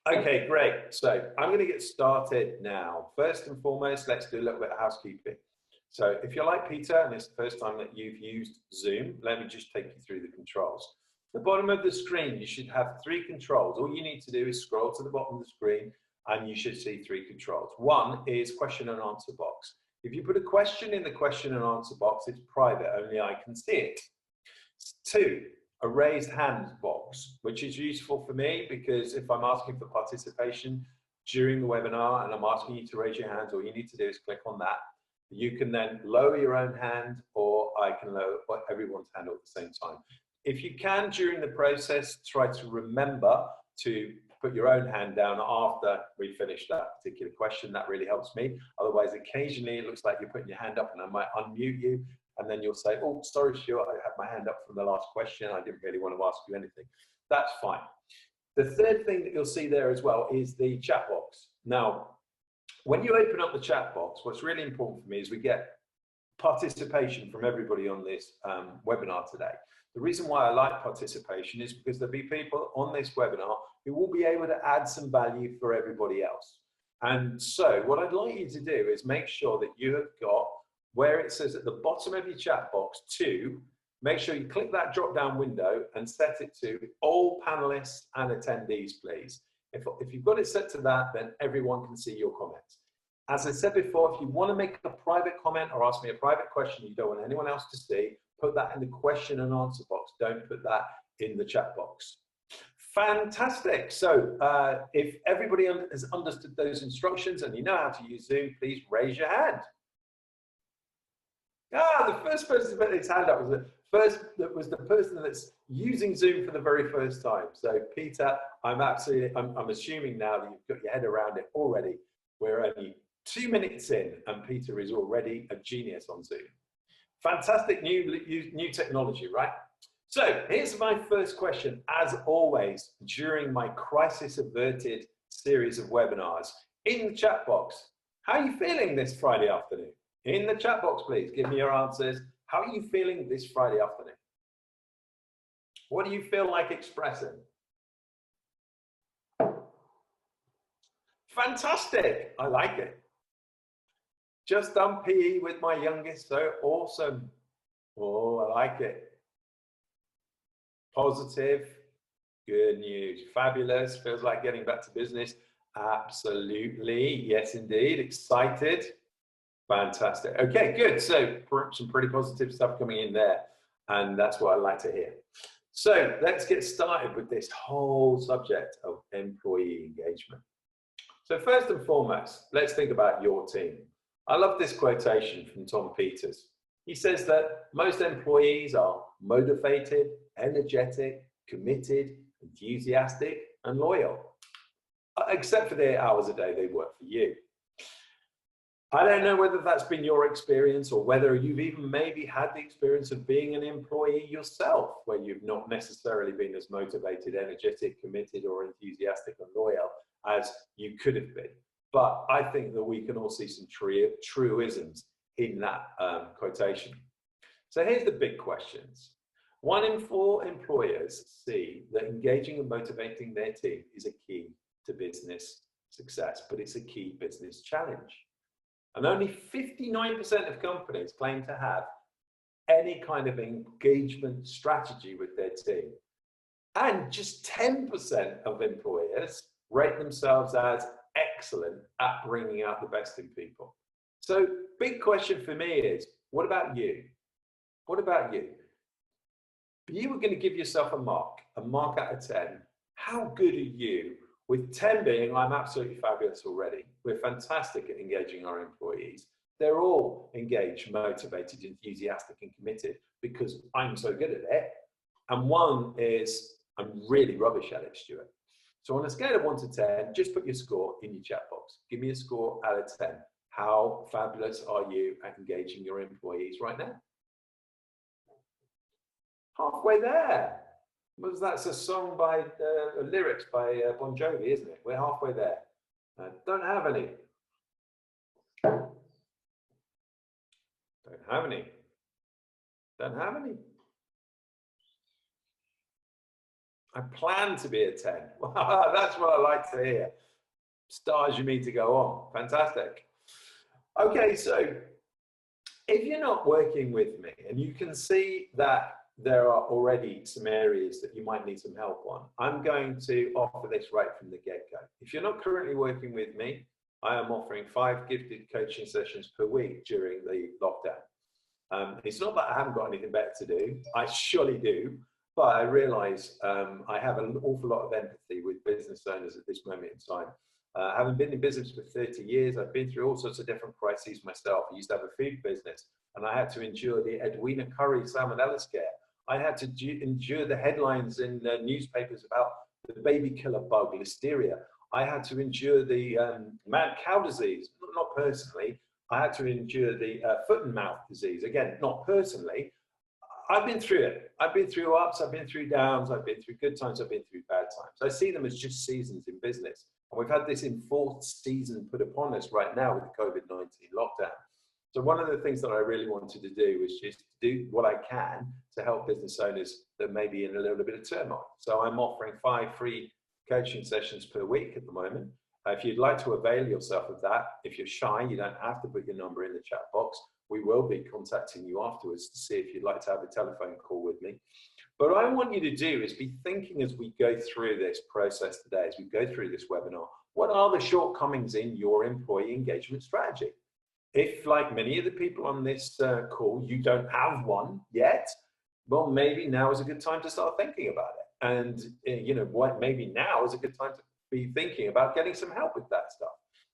Okay, great. So I'm going to get started now. First and foremost, let's do a little bit of housekeeping. So if you're like Peter and it's the first time that you've used Zoom, let me just take you through the controls. At the bottom of the screen, you should have 3 controls. All you need to do is scroll to the bottom of the screen and you should see 3 controls. One is question and answer box. If you put a question in the question and answer box, it's private, only I can see it. 2, a raised hand box, which is useful for me because if I'm asking for participation during the webinar and I'm asking you to raise your hands, all you need to do is click on that. You can then lower your own hand or I can lower everyone's hand at the same time. If you can, during the process, try to remember to put your own hand down after we finish that particular question. That really helps me. Otherwise, occasionally it looks like you're putting your hand up and I might unmute you. And then you'll say, oh, sorry, Stuart, I had my hand up from the last question. I didn't really want to ask you anything. That's fine. The third thing that you'll see there as well is the chat box. Now, when you open up the chat box, what's really important for me is we get participation from everybody on this webinar today. The reason why I like participation is because there'll be people on this webinar who will be able to add some value for everybody else. And so what I'd like you to do is make sure that you have got where it says at the bottom of your chat box to, make sure you click that drop down window and set it to all panelists and attendees, please. If you've got it set to that, then everyone can see your comments. As I said before, if you want to make a private comment or ask me a private question you don't want anyone else to see, put that in the question and answer box. Don't put that in the chat box. Fantastic. So if everybody has understood those instructions and you know how to use Zoom, please raise your hand. The first person to put his hand up was the person that's using Zoom for the very first time. So Peter, I'm assuming now that you've got your head around it already. We're only 2 minutes in and Peter is already a genius on Zoom. Fantastic new technology, right? So here's my first question, as always, during my crisis averted series of webinars. In the chat box, how are you feeling this Friday afternoon? In the chat box, please, give me your answers. How are you feeling this Friday afternoon? What do you feel like expressing? Fantastic, I like it. Just done PE with my youngest, so awesome. Oh, I like it. Positive, good news, fabulous, feels like getting back to business. Absolutely, yes indeed, excited. Fantastic. Okay, good. So some pretty positive stuff coming in there. And that's what I like to hear. So let's get started with this whole subject of employee engagement. So first and foremost, let's think about your team. I love this quotation from Tom Peters. He says that most employees are motivated, energetic, committed, enthusiastic, and loyal, except for the hours a day they work for you. I don't know whether that's been your experience or whether you've even maybe had the experience of being an employee yourself, where you've not necessarily been as motivated, energetic, committed, or enthusiastic and loyal as you could have been. But I think that we can all see some truisms in that quotation. So here's the big questions. 1 in 4 employers see that engaging and motivating their team is a key to business success, but it's a key business challenge. And only 59% of companies claim to have any kind of engagement strategy with their team. And just 10% of employers rate themselves as excellent at bringing out the best in people. So big question for me is, what about you? What about you? If you were going to give yourself a mark out of 10, how good are you? With 10 being, I'm absolutely fabulous already. We're fantastic at engaging our employees. They're all engaged, motivated, enthusiastic, and committed because I'm so good at it. And 1 is, I'm really rubbish at it, Stuart. So on a scale of 1 to 10, just put your score in your chat box. Give me a score out of 10. How fabulous are you at engaging your employees right now? Halfway there. That's a song by lyrics by Bon Jovi, isn't it? We're halfway there. Don't have any. Don't have any. Don't have any. I plan to be a 10. That's what I like to hear. Stars you mean to go on. Fantastic. Okay, so if you're not working with me and you can see that there are already some areas that you might need some help on, I'm going to offer this right from the get-go. If you're not currently working with me, I am offering 5 gifted coaching sessions per week during the lockdown. It's not that I haven't got anything better to do. I surely do, but I realize I have an awful lot of empathy with business owners at this moment in time. Having been in business for 30 years, I've been through all sorts of different crises myself. I used to have a food business, and I had to endure the Edwina Curry salmonella scare. I had to endure the headlines in newspapers about the baby killer bug, listeria. I had to endure the mad cow disease, not personally. I had to endure the foot and mouth disease, again, not personally. I've been through it. I've been through ups, I've been through downs, I've been through good times, I've been through bad times. I see them as just seasons in business. And we've had this in 4th season put upon us right now with the COVID-19 lockdown. So one of the things that I really wanted to do was just do what I can to help business owners that may be in a little bit of turmoil. So I'm offering 5 free coaching sessions per week at the moment. If you'd like to avail yourself of that, if you're shy, you don't have to put your number in the chat box. We will be contacting you afterwards to see if you'd like to have a telephone call with me. But what I want you to do is be thinking as we go through this process today, as we go through this webinar, what are the shortcomings in your employee engagement strategy? If, like many of the people on this call, you don't have one yet, well, maybe now is a good time to start thinking about it. And you know what, maybe now is a good time to be thinking about getting some help with that stuff.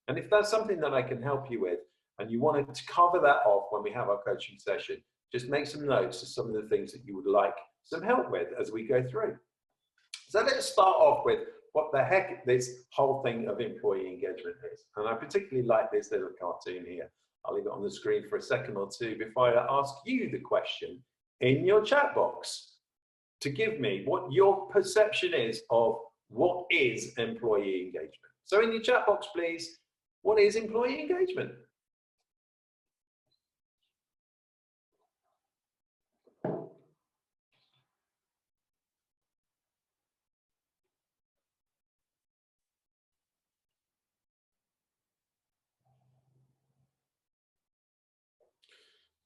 And if that's something that I can help you with, and you wanted to cover that off when we have our coaching session, just make some notes of some of the things that you would like some help with as we go through. So let's start off with what the heck this whole thing of employee engagement is. And I particularly like this little cartoon here. I'll leave it on the screen for a second or two before I ask you the question in your chat box to give me what your perception is of what is employee engagement. So in your chat box, please, what is employee engagement?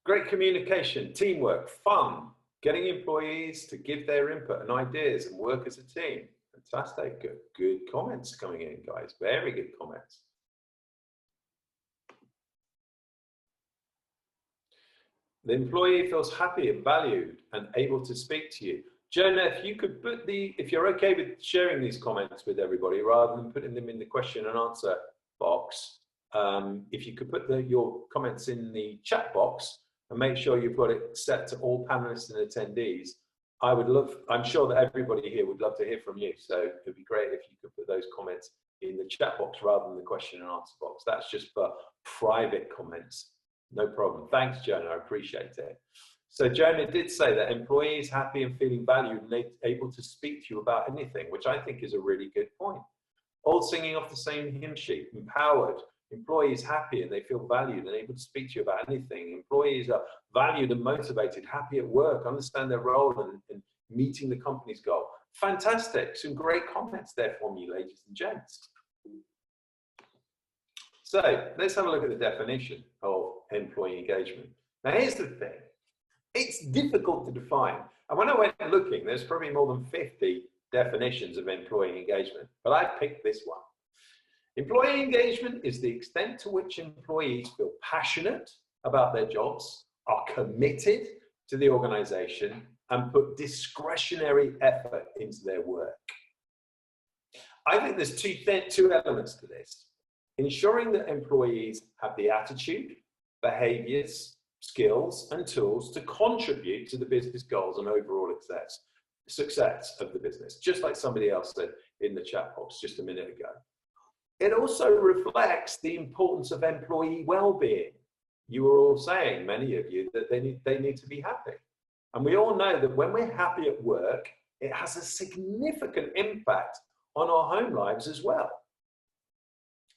Great communication, teamwork, fun, getting employees to give their input and ideas and work as a team. Fantastic, good comments coming in, guys. Very good comments. The employee feels happy and valued and able to speak to you. Jonah, if you could put if you're okay with sharing these comments with everybody rather than putting them in the question and answer box, if you could put your comments in the chat box and make sure you've got it set to all panelists and attendees, I'm sure that everybody here would love to hear from you. So it'd be great if you could put those comments in the chat box rather than the question and answer box. That's just for private comments. No problem. Thanks, Jonah. I appreciate it. So Jonah did say that employees happy and feeling valued and able to speak to you about anything, which I think is a really good point. All singing off the same hymn sheet, empowered. Employees happy and they feel valued and able to speak to you about anything. Employees are valued and motivated, happy at work, understand their role and meeting the company's goal. Fantastic. Some great comments there from you, ladies and gents. So let's have a look at the definition of employee engagement. Now here's the thing. It's difficult to define. And when I went looking, there's probably more than 50 definitions of employee engagement, but I picked this one. Employee engagement is the extent to which employees feel passionate about their jobs, are committed to the organization, and put discretionary effort into their work. I think there's two elements to this. Ensuring that employees have the attitude, behaviors, skills, and tools to contribute to the business goals and overall success of the business, just like somebody else said in the chat box just a minute ago. It also reflects the importance of employee well-being. You were all saying, many of you, that they need to be happy. And we all know that when we're happy at work, it has a significant impact on our home lives as well.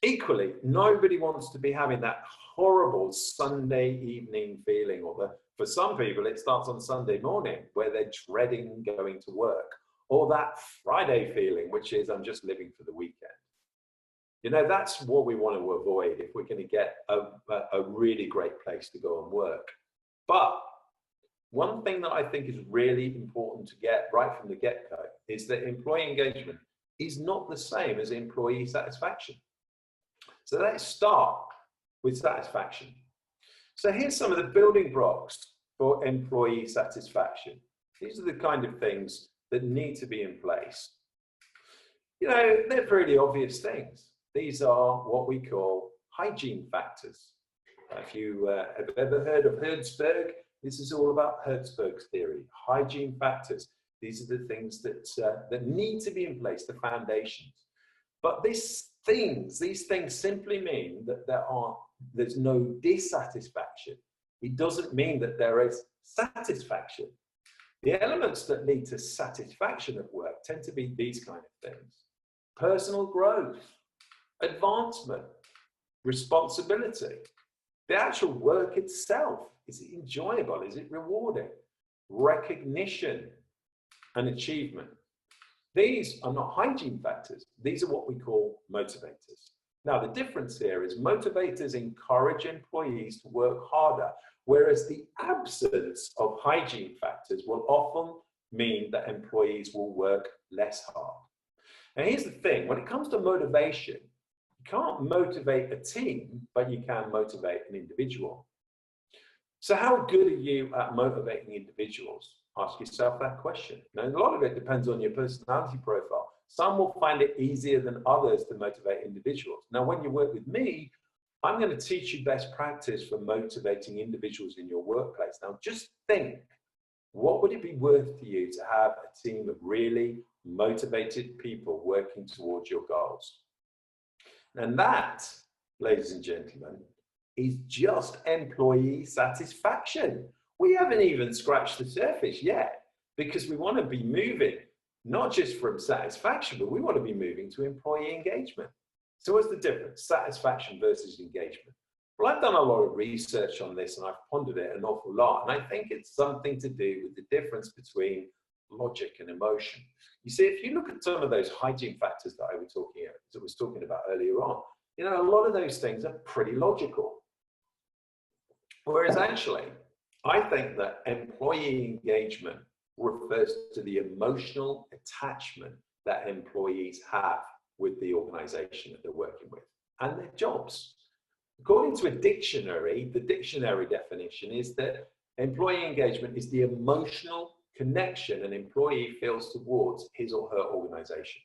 Equally, nobody wants to be having that horrible Sunday evening feeling, or for some people, it starts on Sunday morning where they're dreading going to work, or that Friday feeling, which is I'm just living for the weekend. You know, that's what we want to avoid if we're going to get a really great place to go and work. But one thing that I think is really important to get right from the get-go is that employee engagement is not the same as employee satisfaction. So let's start with satisfaction. So here's some of the building blocks for employee satisfaction. These are the kind of things that need to be in place. You know, they're pretty obvious things. These are what we call hygiene factors. If you have ever heard of Herzberg, this is all about Herzberg's theory. Hygiene factors. These are the things that need to be in place, the foundations. But these things simply mean that there's no dissatisfaction. It doesn't mean that there is satisfaction. The elements that lead to satisfaction at work tend to be these kind of things: personal growth, advancement, responsibility. The actual work itself, is it enjoyable? Is it rewarding? Recognition and achievement. These are not hygiene factors. These are what we call motivators. Now, the difference here is motivators encourage employees to work harder, whereas the absence of hygiene factors will often mean that employees will work less hard. And here's the thing, when it comes to motivation, you can't motivate a team, but you can motivate an individual. So how good are you at motivating individuals? Ask yourself that question. Now, a lot of it depends on your personality profile. Some will find it easier than others to motivate individuals. Now, when you work with me, I'm going to teach you best practice for motivating individuals in your workplace. Now, just think, what would it be worth to you to have a team of really motivated people working towards your goals? And that, ladies and gentlemen, is just employee satisfaction. We haven't even scratched the surface yet, because we want to be moving not just from satisfaction, but we want to be moving to employee engagement. So what's the difference, satisfaction versus engagement? Well, I've done a lot of research on this and I've pondered it an awful lot. And I think it's something to do with the difference between logic and emotion. You see, if you look at some of those hygiene factors that I was talking about earlier on, you know, a lot of those things are pretty logical. Whereas actually, I think that employee engagement refers to the emotional attachment that employees have with the organization that they're working with and their jobs. According to a dictionary, the dictionary definition is that employee engagement is the emotional connection an employee feels towards his or her organization,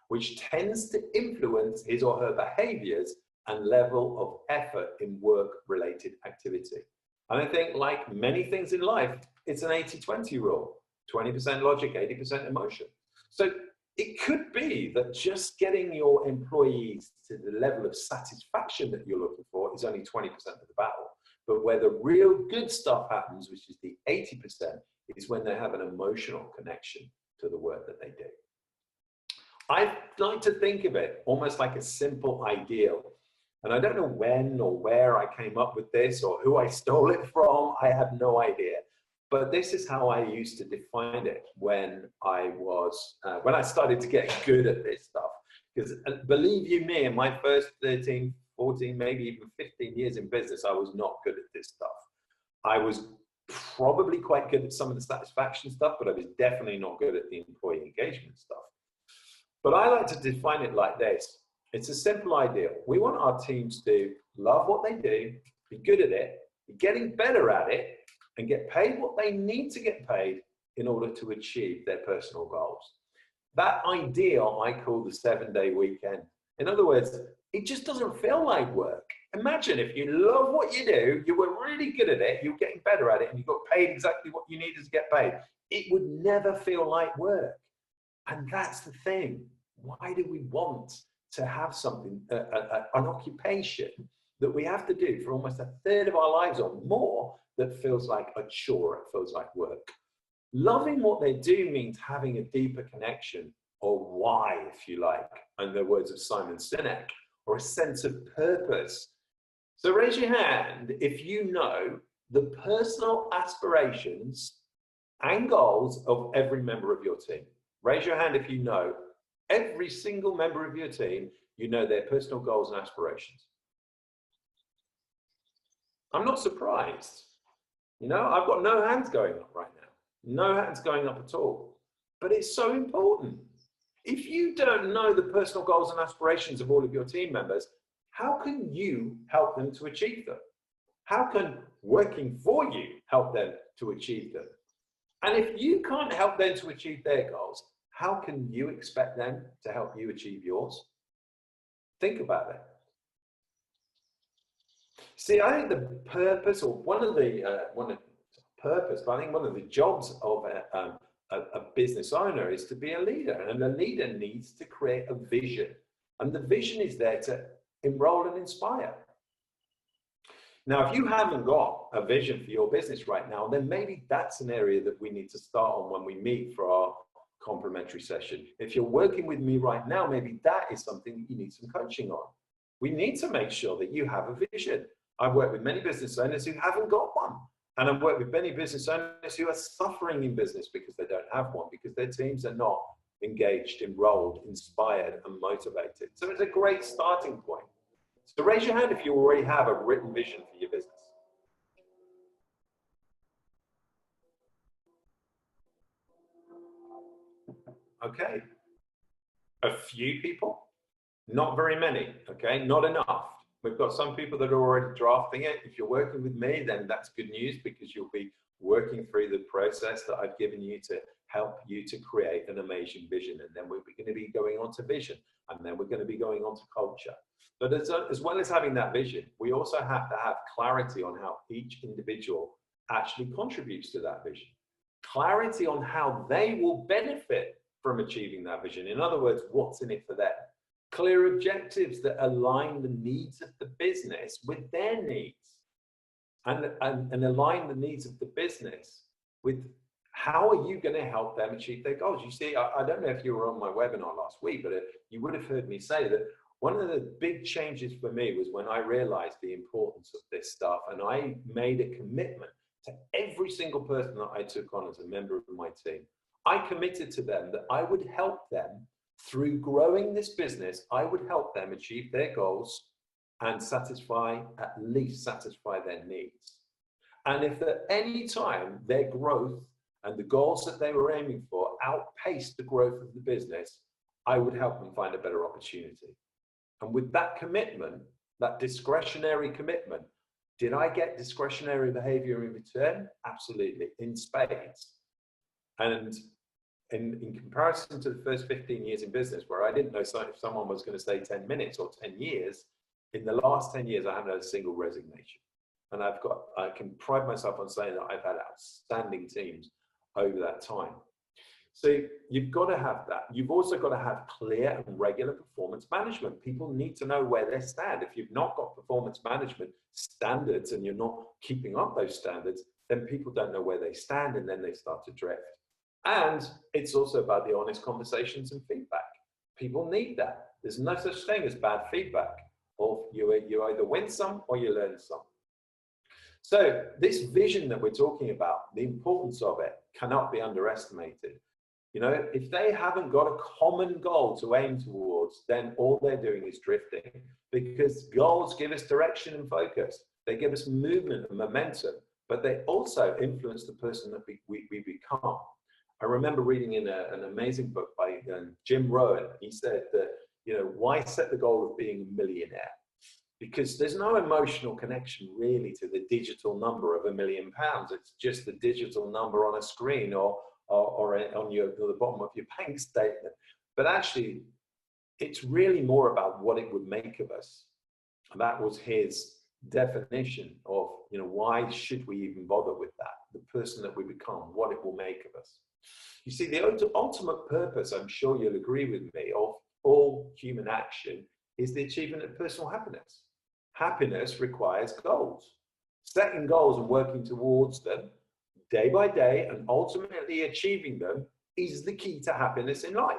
which tends to influence his or her behaviors and level of effort in work-related activity. And I think, like many things in life, it's an 80-20 rule, 20% logic, 80% emotion. So it could be that just getting your employees to the level of satisfaction that you're looking for is only 20% of the battle. But where the real good stuff happens, which is the 80%, is when they have an emotional connection to the work that they do. I like to think of it almost like a simple ideal. And I don't know when or where I came up with this or who I stole it from. I have no idea. But this is how I used to define it when I started to get good at this stuff. Because believe you me, in my first 13, 14, maybe even 15 years in business, I was not good at this stuff. I was probably quite good at some of the satisfaction stuff, but I was definitely not good at the employee engagement stuff. But I like to define it like this. It's a simple ideal. We want our teams to love what they do, be good at it, be getting better at it, and get paid what they need to get paid in order to achieve their personal goals. That ideal I call the 7-day weekend. In other words, it just doesn't feel like work. Imagine if you love what you do, you were really good at it, you're getting better at it, and you got paid exactly what you needed to get paid. It would never feel like work. And that's the thing. Why do we want to have something, an occupation that we have to do for almost a third of our lives or more that feels like a chore, it feels like work? Loving what they do means having a deeper connection, or why, if you like, in the words of Simon Sinek, or a sense of purpose. So raise your hand if you know the personal aspirations and goals of every member of your team. Raise your hand if you know every single member of your team, you know their personal goals and aspirations. I'm not surprised. You know, I've got no hands going up right now. No hands going up at all. But it's so important. If you don't know the personal goals and aspirations of all of your team members, how can you help them to achieve them? How can working for you help them to achieve them? And if you can't help them to achieve their goals, how can you expect them to help you achieve yours? Think about it. See, I think the purpose, or one of the jobs of a business owner is to be a leader, and a leader needs to create a vision, and the vision is there to enroll and inspire. Now, if you haven't got a vision for your business right now, then maybe that's an area that we need to start on when we meet for our complimentary session. If you're working with me right now, maybe that is something that you need some coaching on. We need to make sure that you have a vision. I've worked with many business owners who haven't got one. And I've worked with many business owners who are suffering in business because they don't have one, because their teams are not engaged, enrolled, inspired, and motivated. So it's a great starting point. So raise your hand if you already have a written vision for your business. Okay. A few people, not very many, okay? Not enough. We've got some people that are already drafting it. If you're working with me, then that's good news, because you'll be working through the process that I've given you to help you to create an amazing vision. And then we're going to be going on to vision, and then we're going to be going on to culture. But as well as having that vision, we also have to have clarity on how each individual actually contributes to that vision. Clarity on how they will benefit from achieving that vision. In other words, what's in it for them? Clear objectives that align the needs of the business with their needs, and align the needs of the business with how are you going to help them achieve their goals. You see, I don't know if you were on my webinar last week, but you would have heard me say that one of the big changes for me was when I realized the importance of this stuff, and I made a commitment to every single person that I took on as a member of my team. I committed to them that I would help them through growing this business. I would help them achieve their goals and at least satisfy their needs. And if at any time their growth and the goals that they were aiming for outpaced the growth of the business, I would help them find a better opportunity. And with that commitment, that discretionary commitment, did I get discretionary behavior in return? Absolutely, in spades. And in comparison to the first 15 years in business, where I didn't know if someone was going to stay 10 minutes or 10 years, in the last 10 years, I haven't had a single resignation. And I can pride myself on saying that I've had outstanding teams over that time. So you've got to have that. You've also got to have clear and regular performance management. People need to know where they stand. If you've not got performance management standards and you're not keeping up those standards, then people don't know where they stand, and then they start to drift. And it's also about the honest conversations and feedback. People need that. There's no such thing as bad feedback. Or you either win some or you learn some. So this vision that we're talking about, the importance of it cannot be underestimated. You know, if they haven't got a common goal to aim towards, then all they're doing is drifting, because goals give us direction and focus. They give us movement and momentum, but they also influence the person that we become. I remember reading in an amazing book by Jim Rohn. He said that, you know, why set the goal of being a millionaire? Because there's no emotional connection really to the digital number of £1 million. It's just the digital number on a screen or on the bottom of your bank statement. But actually, it's really more about what it would make of us. And that was his definition of, you know, why should we even bother with that? The person that we become, what it will make of us. You see, the ultimate purpose, I'm sure you'll agree with me, of all human action is the achievement of personal happiness. Happiness requires goals. Setting goals and working towards them day by day and ultimately achieving them is the key to happiness in life.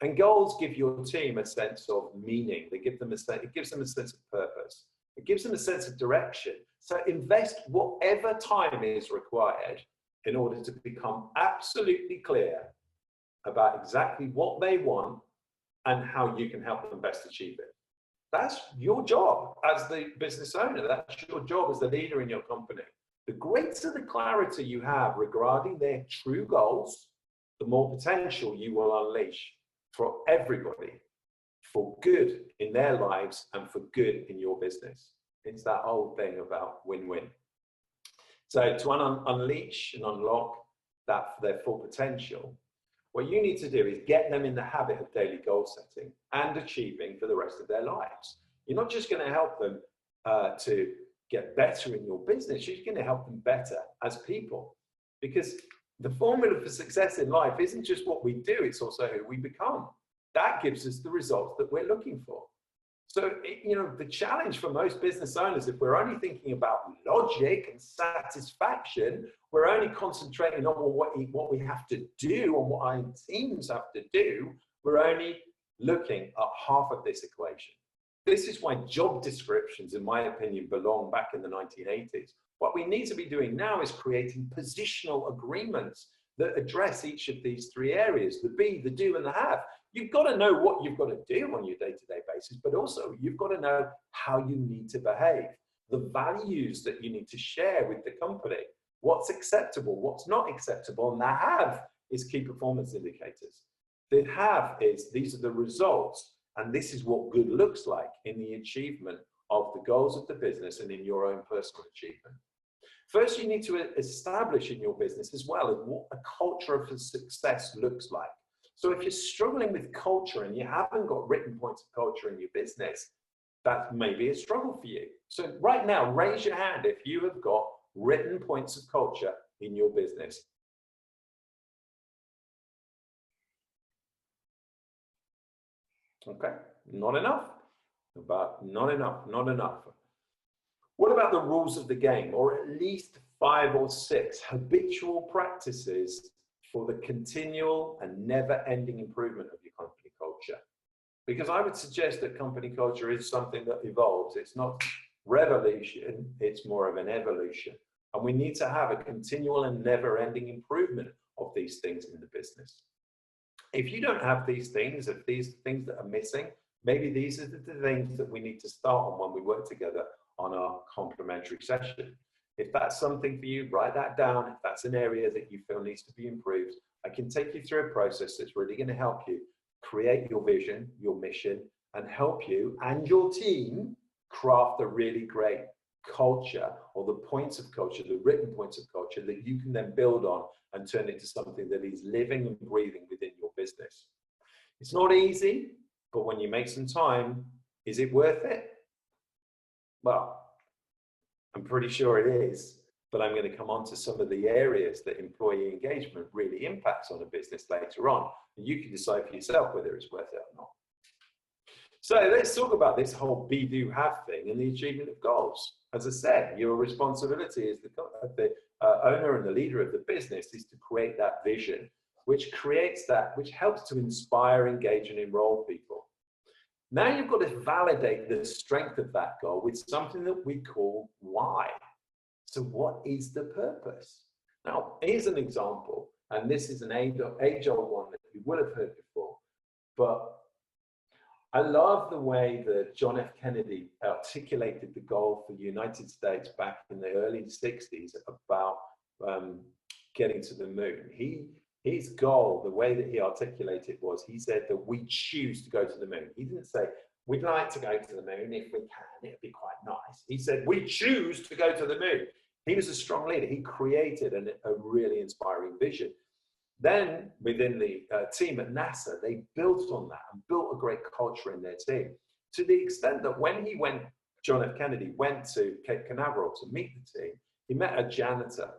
And goals give your team a sense of meaning. It gives them a sense of purpose. It gives them a sense of direction. So invest whatever time is required in order to become absolutely clear about exactly what they want and how you can help them best achieve it. That's your job as the business owner. That's your job as the leader in your company. The greater the clarity you have regarding their true goals, the more potential you will unleash for everybody, for good in their lives and for good in your business. It's that old thing about win-win. So to unleash and unlock their full potential, what you need to do is get them in the habit of daily goal setting and achieving for the rest of their lives. You're not just going to help them to get better in your business, you're going to help them better as people. Because the formula for success in life isn't just what we do, it's also who we become. That gives us the results that we're looking for. So, the challenge for most business owners, if we're only thinking about logic and satisfaction, we're only concentrating on what we have to do and what our teams have to do, we're only looking at half of this equation. This is why job descriptions, in my opinion, belong back in the 1980s. What we need to be doing now is creating positional agreements that address each of these three areas, the be, the do, and the have. You've got to know what you've got to do on your day-to-day basis, but also you've got to know how you need to behave, the values that you need to share with the company, what's acceptable, what's not acceptable, and the have is key performance indicators. The have is these are the results, and this is what good looks like in the achievement of the goals of the business and in your own personal achievement. First, you need to establish in your business as well what a culture of success looks like. So if you're struggling with culture and you haven't got written points of culture in your business, that may be a struggle for you. So right now, raise your hand if you have got written points of culture in your business. Okay, not enough. Not enough. What about the rules of the game, or at least 5 or 6 habitual practices for the continual and never-ending improvement of your company culture? Because I would suggest that company culture is something that evolves. It's not revolution, it's more of an evolution. And we need to have a continual and never-ending improvement of these things in the business. If you don't have these things, if these things that are missing, maybe these are the things that we need to start on when we work together on our complimentary session. If that's something for you, write that down. If that's an area that you feel needs to be improved, I can take you through a process that's really going to help you create your vision, your mission, and help you and your team craft a really great culture, or the points of culture, the written points of culture that you can then build on and turn into something that is living and breathing within your business. It's not easy, but when you make some time, is it worth it? Well, I'm pretty sure it is, but I'm going to come on to some of the areas that employee engagement really impacts on a business later on. And you can decide for yourself whether it's worth it or not. So let's talk about this whole be, do, have thing and the achievement of goals. As I said, your responsibility as the owner and the leader of the business is to create that vision, which helps to inspire, engage, and enroll people. Now you've got to validate the strength of that goal with something that we call why. So what is the purpose? Now, here's an example, and this is an age-old one that you will have heard before, but I love the way that John F. Kennedy articulated the goal for the United States back in the early 60s about getting to the moon. His goal, the way that he articulated was, he said that we choose to go to the moon. He didn't say, we'd like to go to the moon if we can, it'd be quite nice. He said, we choose to go to the moon. He was a strong leader. He created a really inspiring vision. Then within the team at NASA, they built on that and built a great culture in their team, to the extent that when John F. Kennedy went to Cape Canaveral to meet the team, he met a janitor.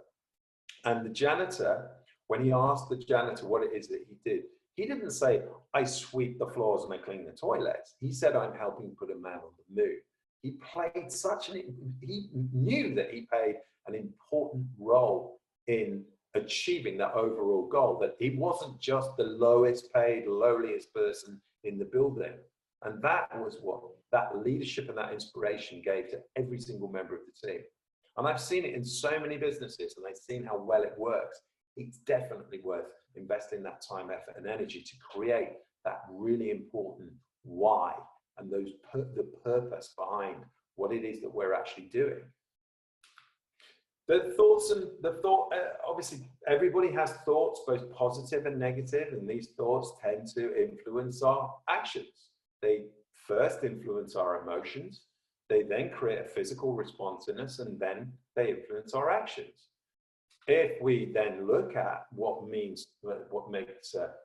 And the janitor, when he asked the janitor what it is that he did, he didn't say, I sweep the floors and I clean the toilets. He said, I'm helping put a man on the moon. He knew that he played an important role in achieving that overall goal, that he wasn't just the lowest paid, lowliest person in the building. And that was what that leadership and that inspiration gave to every single member of the team. And I've seen it in so many businesses, and I've seen how well it works it's definitely worth investing that time, effort, and energy to create that really important why and the purpose behind what it is that we're actually doing. The thoughts and the thought, obviously everybody has thoughts, both positive and negative, and these thoughts tend to influence our actions. They first influence our emotions, they then create a physical response in us, and then they influence our actions. If we then look at what makes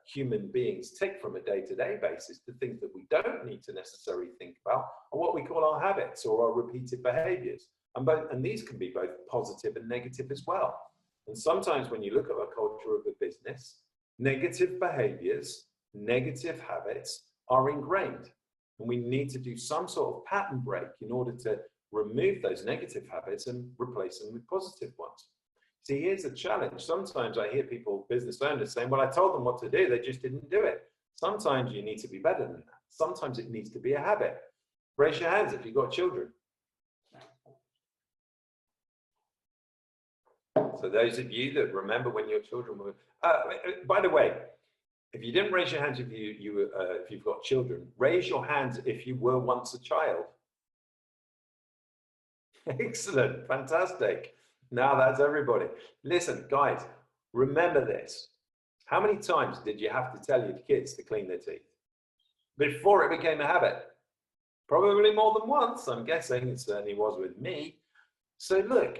human beings tick from a day-to-day basis, the things that we don't need to necessarily think about are what we call our habits or our repeated behaviors. And these can be both positive and negative as well. And sometimes when you look at a culture of a business, negative behaviors, negative habits are ingrained. And we need to do some sort of pattern break in order to remove those negative habits and replace them with positive ones. See, here's the challenge. Sometimes I hear people, business owners, saying, well, I told them what to do, they just didn't do it. Sometimes you need to be better than that. Sometimes it needs to be a habit. Raise your hands if you've got children. So those of you that remember when your children were, by the way, if you didn't raise your hands if you've got children, raise your hands if you were once a child. Excellent, fantastic. Now that's everybody. Listen, guys, remember this. How many times did you have to tell your kids to clean their teeth before it became a habit? Probably more than once, I'm guessing. It certainly was with me. So look,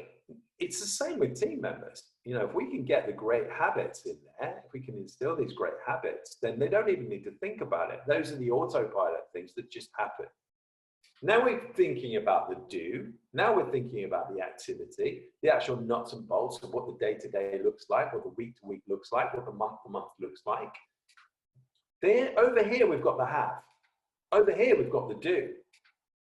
it's the same with team members. You know, if we can get the great habits in there, if we can instill these great habits, then they don't even need to think about it. Those are the autopilot things that just happen. Now we're thinking about the do. Now we're thinking about the activity, the actual nuts and bolts of what the day-to-day looks like, what the week-to-week looks like, what the month-to-month looks like. There, over here, we've got the have. Over here, we've got the do.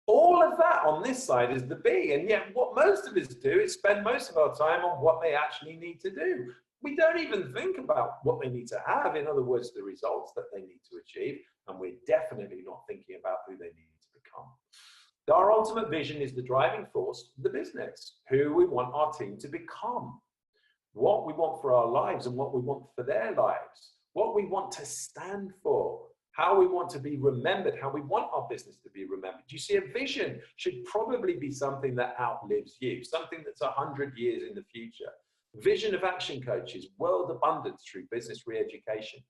All of that on this side is the be, and yet what most of us do is spend most of our time on what they actually need to do. We don't even think about what they need to have, in other words, the results that they need to achieve, and we're definitely not thinking about who they need to become. Our ultimate vision is the driving force of the business, who we want our team to become, what we want for our lives and what we want for their lives, what we want to stand for, how we want to be remembered, how we want our business to be remembered. You see, a vision should probably be something that outlives you, something that's 100 years in the future. Vision of Action Coaches, World Abundance through Business Re-Education,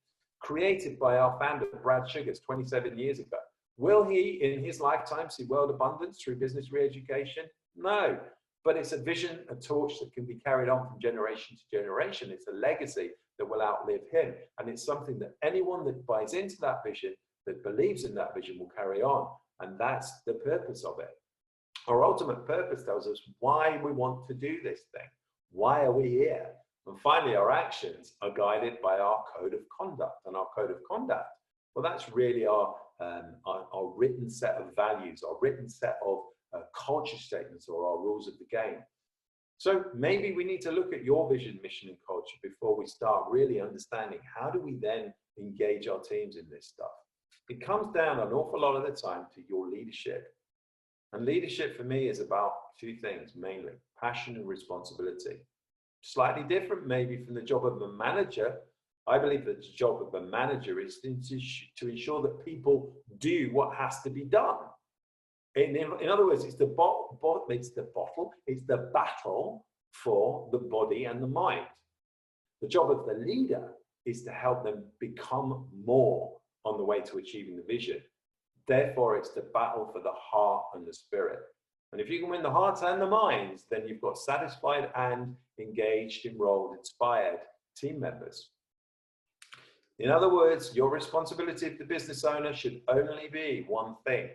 created by our founder, Brad Sugars, 27 years ago. Will he, in his lifetime, see world abundance through business re-education? No, but it's a vision, a torch that can be carried on from generation to generation. It's a legacy that will outlive him. And it's something that anyone that buys into that vision, that believes in that vision, will carry on. And that's the purpose of it. Our ultimate purpose tells us why we want to do this thing. Why are we here? And finally, our actions are guided by our code of conduct. And our code of conduct, well, that's really our written set of values, our written set of culture statements, or our rules of the game. So maybe we need to look at your vision, mission, and culture before we start really understanding how do we then engage our teams in this stuff. It comes down an awful lot of the time to your leadership. And leadership for me is about two things mainly: passion and responsibility. Slightly different maybe from the job of a manager. I believe that the job of a manager is to ensure that people do what has to be done. In other words, it's the battle for the body and the mind. The job of the leader is to help them become more on the way to achieving the vision. Therefore, it's the battle for the heart and the spirit. And if you can win the hearts and the minds, then you've got satisfied and engaged, enrolled, inspired team members. In other words, your responsibility of the business owner should only be one thing.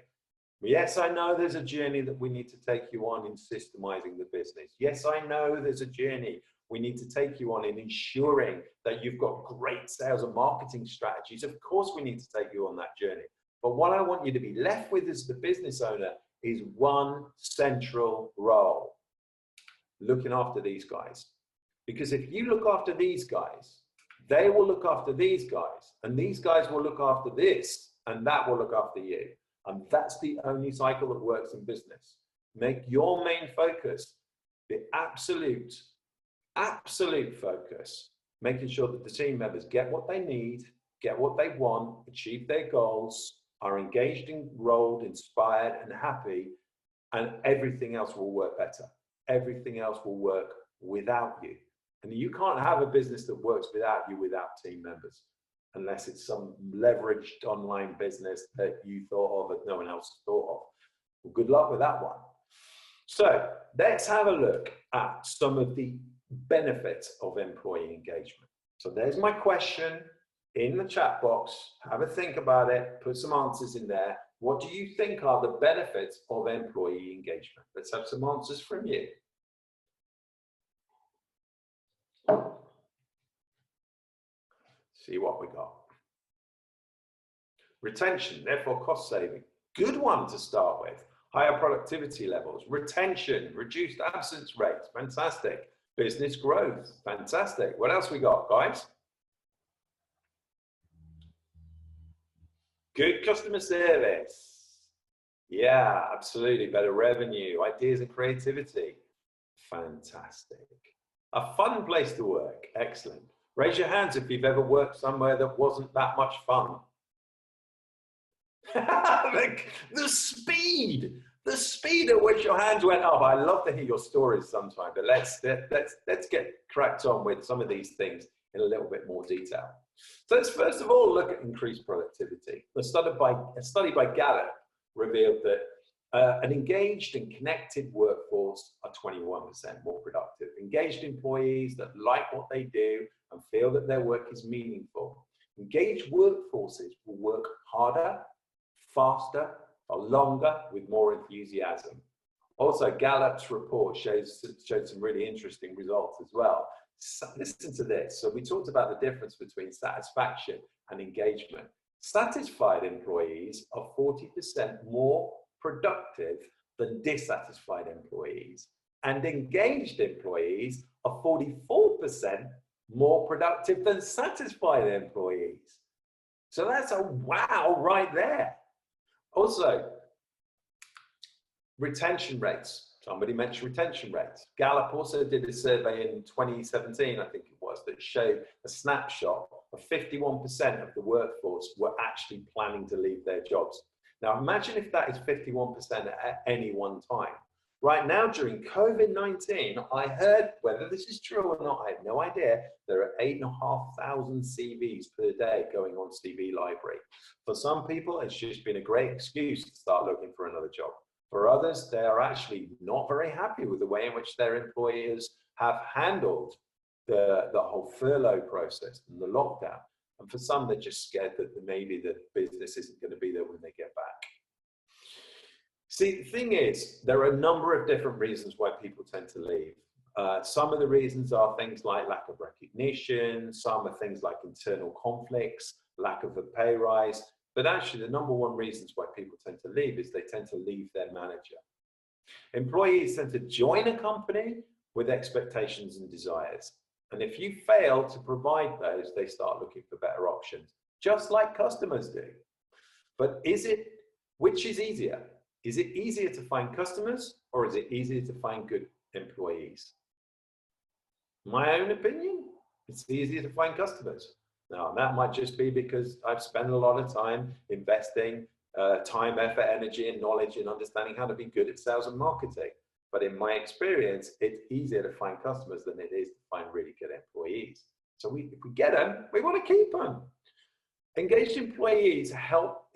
Yes, I know there's a journey that we need to take you on in systemizing the business. Yes, I know there's a journey we need to take you on in ensuring that you've got great sales and marketing strategies. Of course, we need to take you on that journey. But what I want you to be left with as the business owner is one central role: looking after these guys. Because if you look after these guys, they will look after these guys, and these guys will look after this, and that will look after you. And that's the only cycle that works in business. Make your main focus the absolute focus making sure that the team members get what they need, get what they want, achieve their goals, are engaged, enrolled, inspired, and happy, and everything else will work better. Everything else will work without you. And you can't have a business that works without you, without team members, unless it's some leveraged online business that you thought of that no one else has thought of. Well, good luck with that one. So let's have a look at some of the benefits of employee engagement. So there's my question in the chat box. Have a think about it, put some answers in there. What do you think are the benefits of employee engagement? Let's have some answers from you. See what we got. Retention, therefore cost saving. Good one to start with. Higher productivity levels, retention, reduced absence rates, fantastic. Business growth, fantastic. What else we got, guys? Good customer service. Yeah, absolutely. Better revenue, ideas and creativity. Fantastic. A fun place to work. Excellent. Raise your hands if you've ever worked somewhere that wasn't that much fun. the speed at which your hands went up. I love to hear your stories sometime, but let's get cracked on with some of these things in a little bit more detail. So let's first of all look at increased productivity. A study by Gallup revealed that an engaged and connected workforce are 21% more productive. Engaged employees that like what they do and feel that their work is meaningful. Engaged workforces will work harder, faster, for longer, with more enthusiasm. Also, Gallup's report showed some really interesting results as well. So listen to this. So we talked about the difference between satisfaction and engagement. Satisfied employees are 40% more productive than dissatisfied employees, and engaged employees are 44% more productive than satisfied employees. So that's a wow right there. Also, retention rates. Somebody mentioned retention rates. Gallup also did a survey in 2017, I think it was, that showed a snapshot of 51% of the workforce were actually planning to leave their jobs. Now imagine if that is 51% at any one time. Right now, during COVID-19, I heard, whether this is true or not, I have no idea, there are 8,500 CVs per day going on CV Library. For some people, it's just been a great excuse to start looking for another job. For others, they are actually not very happy with the way in which their employers have handled the whole furlough process and the lockdown. And for some, they're just scared that maybe the business isn't going to be there when they get back. See, the thing is, there are a number of different reasons why people tend to leave. Some of the reasons are things like lack of recognition. Some are things like internal conflicts, lack of a pay rise. But actually, the number one reasons why people tend to leave is they tend to leave their manager. Employees tend to join a company with expectations and desires. And if you fail to provide those, they start looking for better options, just like customers do. But which is easier? Is it easier to find customers, or is it easier to find good employees? My own opinion, it's easier to find customers. Now, that might just be because I've spent a lot of time investing time, effort, energy, and knowledge in understanding how to be good at sales and marketing. But in my experience, it's easier to find customers than it is to find really good employees. So if we get them, we want to keep them. Engaging employees helps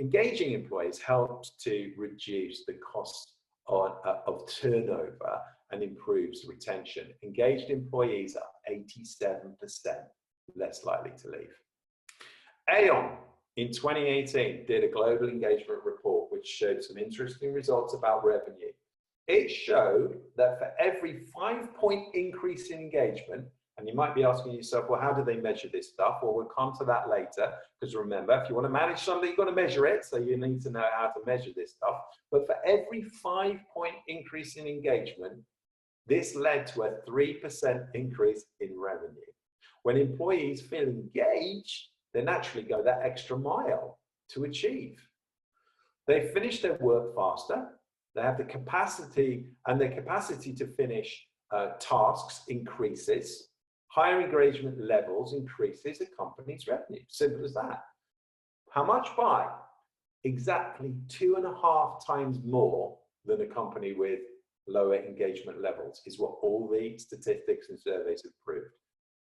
to reduce the cost of turnover and improves retention. Engaged employees are 87% less likely to leave. Aon in 2018 did a global engagement report which showed some interesting results about revenue. It showed that for every 5-point increase in engagement, and you might be asking yourself, well, how do they measure this stuff? Well, we'll come to that later, because remember, if you want to manage something, you've got to measure it, so you need to know how to measure this stuff. But for every 5-point increase in engagement, this led to a 3% increase in revenue. When employees feel engaged, they naturally go that extra mile to achieve. They finish their work faster, they have the capacity, and their capacity to finish tasks increases. Higher engagement levels increases a company's revenue. Simple as that. How much? By exactly 2.5 times more than a company with lower engagement levels, is what all the statistics and surveys have proved.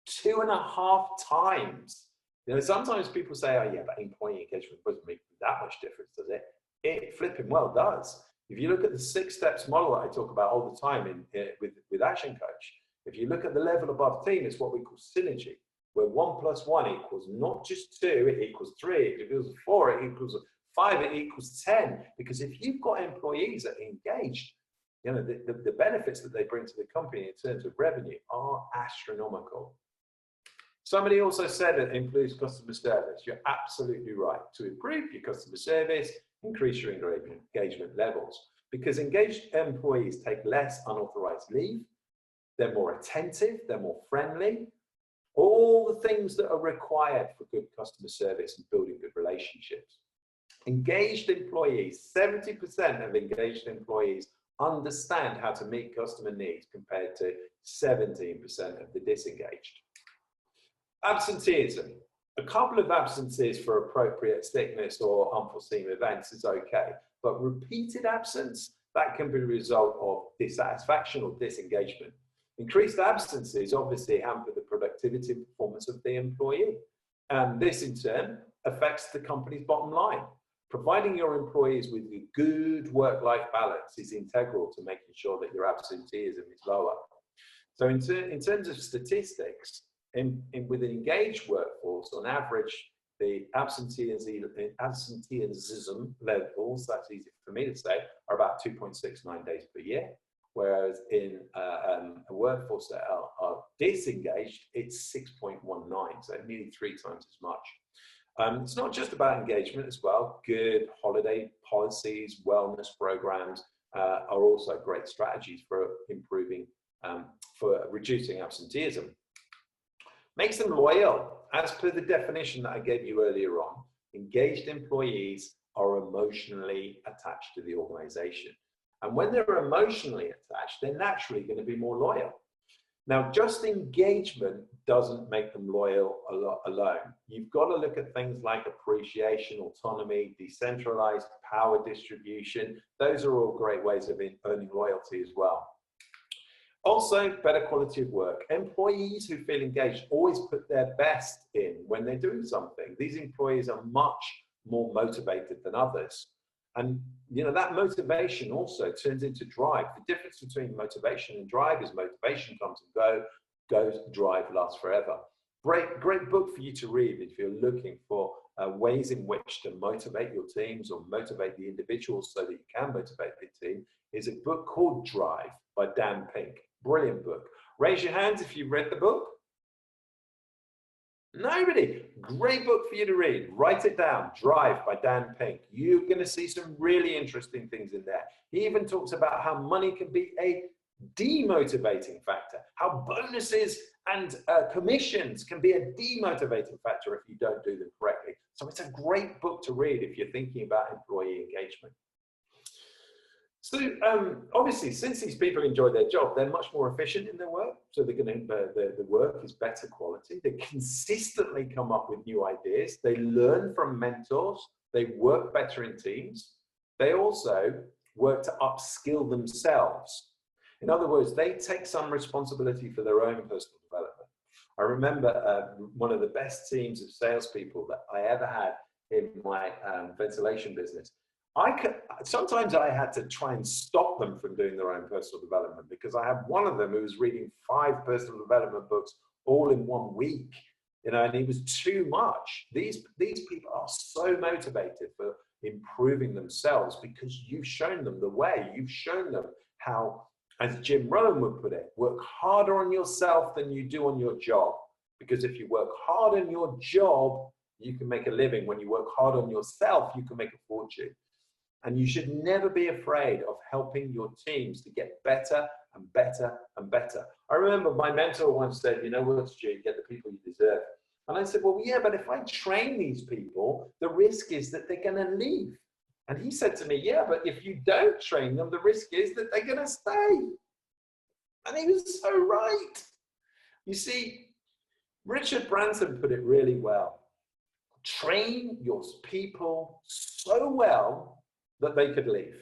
2.5 times. You know, sometimes people say, oh yeah, but employee engagement doesn't make that much difference, does it? It flipping well does. If you look at the 6 steps model that I talk about all the time with Action Coach, if you look at the level above team, it's what we call synergy, where 1 + 1 equals not just 2, it equals 3, it equals 4, it equals 5, it equals 10. Because if you've got employees that are engaged, you know, the benefits that they bring to the company in terms of revenue are astronomical. Somebody also said it improves customer service. You're absolutely right. To improve your customer service, increase your engagement levels. Because engaged employees take less unauthorized leave, they're more attentive, they're more friendly, all the things that are required for good customer service and building good relationships. Engaged employees, 70% of engaged employees understand how to meet customer needs compared to 17% of the disengaged. Absenteeism. A couple of absences for appropriate sickness or unforeseen events is okay, but repeated absence, that can be a result of dissatisfaction or disengagement. Increased absences obviously hamper the productivity and performance of the employee. And this in turn affects the company's bottom line. Providing your employees with a good work-life balance is integral to making sure that your absenteeism is lower. So in terms of statistics, with an engaged workforce, on average, the absenteeism levels, that's easy for me to say, are about 2.69 days per year. Whereas in a workforce that are disengaged, it's 6.19, so nearly 3 times as much. It's not just about engagement as well. Good holiday policies, wellness programs are also great strategies for improving, for reducing absenteeism. Makes them loyal. As per the definition that I gave you earlier on, engaged employees are emotionally attached to the organization. And when they're emotionally attached, they're naturally going to be more loyal. Now, just engagement doesn't make them loyal alone. You've got to look at things like appreciation, autonomy, decentralized power distribution. Those are all great ways of earning loyalty as well. Also, better quality of work. Employees who feel engaged always put their best in when they're doing something. These employees are much more motivated than others. And you know, that motivation also turns into drive. The difference between motivation and drive is motivation comes and goes, drive lasts forever. Great book for you to read if you're looking for ways in which to motivate your teams or motivate the individuals so that you can motivate the team, is a book called Drive by Dan Pink. Brilliant book. Raise your hands if you've read the book. Nobody. Great book for you to read. Write it down. Drive by Dan Pink. You're going to see some really interesting things in there. He even talks about how money can be a demotivating factor, how bonuses and commissions can be a demotivating factor if you don't do them correctly. So it's a great book to read if you're thinking about employee engagement. So obviously, since these people enjoy their job, they're much more efficient in their work. So they're going to, the work is better quality. They consistently come up with new ideas. They learn from mentors. They work better in teams. They also work to upskill themselves. In other words, they take some responsibility for their own personal development. I remember one of the best teams of salespeople that I ever had in my ventilation business. Sometimes I had to try and stop them from doing their own personal development, because I had one of them who was reading 5 personal development books all in 1 week, you know, and it was too much. These people are so motivated for improving themselves because you've shown them the way. You've shown them how, as Jim Rohn would put it, work harder on yourself than you do on your job. Because if you work hard on your job, you can make a living. When you work hard on yourself, you can make a fortune. And you should never be afraid of helping your teams to get better and better and better. I remember my mentor once said, you know what, Stu, you get the people you deserve. And I said, well, yeah, but if I train these people, the risk is that they're going to leave. And he said to me, yeah, but if you don't train them, the risk is that they're going to stay. And he was so right. You see, Richard Branson put it really well. Train your people so well that they could leave.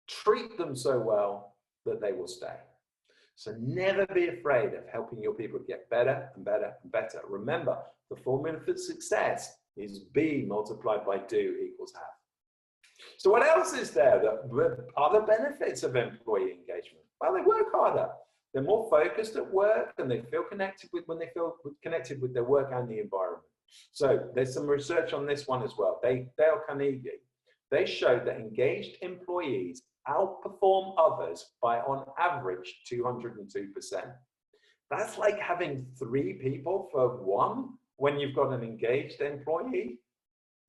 Treat them so well that they will stay. So never be afraid of helping your people get better and better and better. Remember, the formula for success is B multiplied by do equals have. So what else is there? The other benefits of employee engagement? Well, they work harder. They're more focused at work, and they feel connected with when they feel connected with their work and the environment. So there's some research on this one as well. Dale Carnegie, they showed that engaged employees outperform others by on average 202%. That's like having 3 people for 1 when you've got an engaged employee.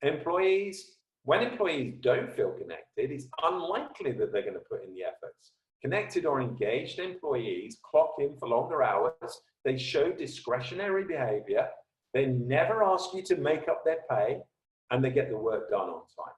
When employees don't feel connected, it's unlikely that they're going to put in the efforts. Connected or engaged employees clock in for longer hours. They show discretionary behavior. They never ask you to make up their pay, and they get the work done on time.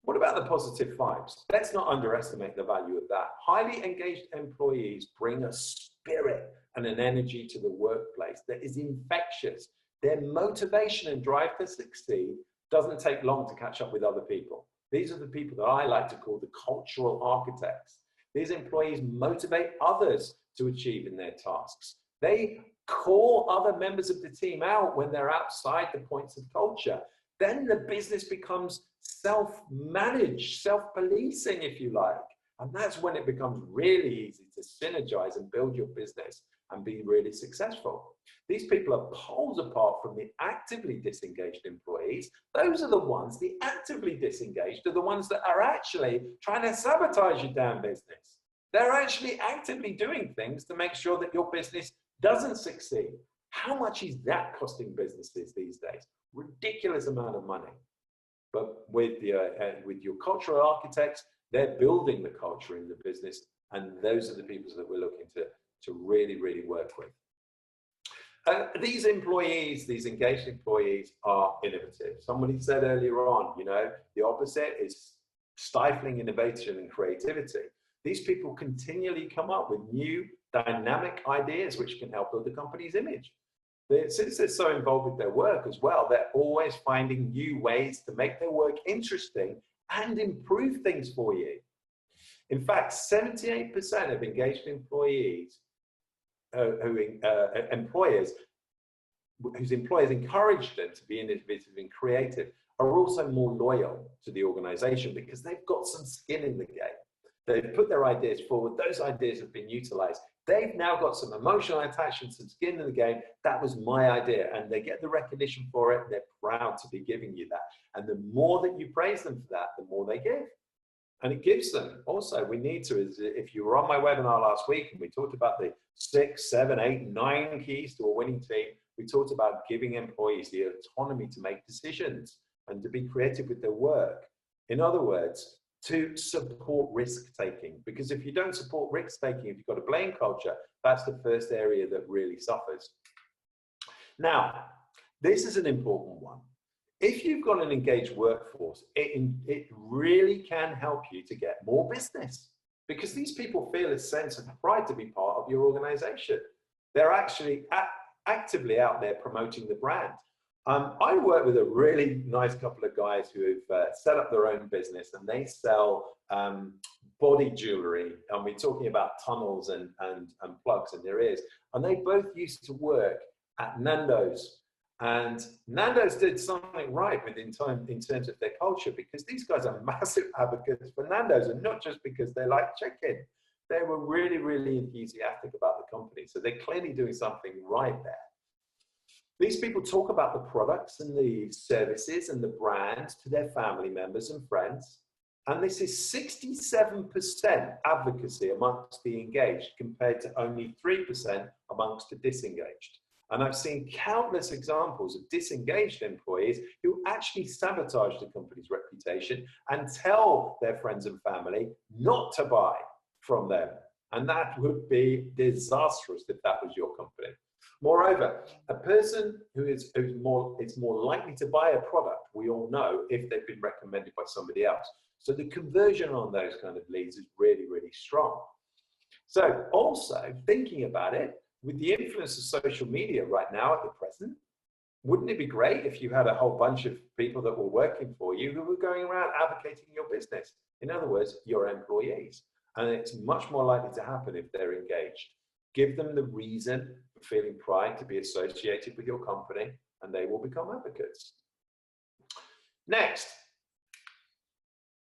What about the positive vibes? Let's not underestimate the value of that. Highly engaged employees bring a spirit and an energy to the workplace that is infectious. Their motivation and drive to succeed doesn't take long to catch up with other people. These are the people that I like to call the cultural architects. These employees motivate others to achieve in their tasks. They call other members of the team out when they're outside the points of culture. Then the business becomes self-managed, self-policing, if you like. And that's when it becomes really easy to synergize and build your business and be really successful. These people are poles apart from the actively disengaged employees. Those are the ones, the actively disengaged are the ones that are actually trying to sabotage your damn business. They're actually actively doing things to make sure that your business doesn't succeed. How much is that costing businesses these days? Ridiculous amount of money. But with your cultural architects, they're building the culture in the business, and those are the people that we're looking to really, really work with. These employees, these engaged employees, are innovative. Somebody said earlier on, you know, the opposite is stifling innovation and creativity. These people continually come up with new dynamic ideas which can help build the company's image. Since they're so involved with their work as well, they're always finding new ways to make their work interesting and improve things for you. In fact, 78% of engaged employees whose employers encourage them to be innovative and creative are also more loyal to the organization because they've got some skin in the game. They've put their ideas forward. Those ideas have been utilized. They've now got some emotional attachment, some skin in the game. That was my idea. And they get the recognition for it. They're proud to be giving you that. And the more that you praise them for that, the more they give. And it gives them. Also, we need to, if you were on my webinar last week and we talked about the 6, 7, 8, 9 keys to a winning team, we talked about giving employees the autonomy to make decisions and to be creative with their work. In other words, to support risk-taking. Because if you don't support risk-taking, if you've got a blame culture, that's the first area that really suffers. Now, this is an important one. If you've got an engaged workforce, it really can help you to get more business because these people feel a sense of pride to be part of your organization. They're actually actively out there promoting the brand. I work with a really nice couple of guys who have set up their own business, and they sell body jewelry. And we're talking about tunnels and plugs in their ears. And they both used to work at Nando's. And Nando's did something right in terms of their culture, because these guys are massive advocates for Nando's, and not just because they like chicken. They were really, really enthusiastic about the company. So they're clearly doing something right there. These people talk about the products and the services and the brands to their family members and friends. And this is 67% advocacy amongst the engaged compared to only 3% amongst the disengaged. And I've seen countless examples of disengaged employees who actually sabotage the company's reputation and tell their friends and family not to buy from them. And that would be disastrous if that was your company. Moreover, a person who is more likely to buy a product, we all know, if they've been recommended by somebody else. So the conversion on those kind of leads is really, really strong. So also thinking about it, with the influence of social media right now at the present, wouldn't it be great if you had a whole bunch of people that were working for you who were going around advocating your business? In other words, your employees. And it's much more likely to happen if they're engaged. Give them the reason for feeling pride to be associated with your company, and they will become advocates. Next,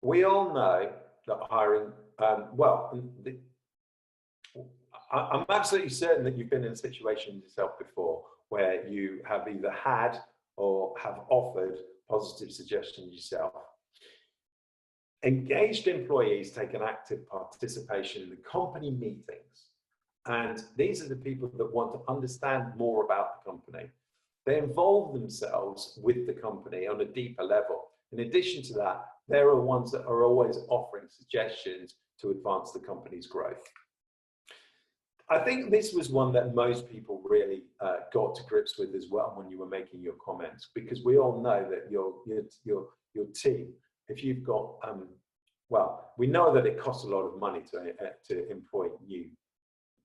we all know that hiring, I'm absolutely certain that you've been in a situation yourself before where you have either had or have offered positive suggestions yourself. Engaged employees take an active participation in the company meetings. And these are the people that want to understand more about the company. They involve themselves with the company on a deeper level. In addition to that, they're the ones that are always offering suggestions to advance the company's growth. I think this was one that most people really got to grips with as well when you were making your comments, because we all know that your team, if you've got, we know that it costs a lot of money to employ new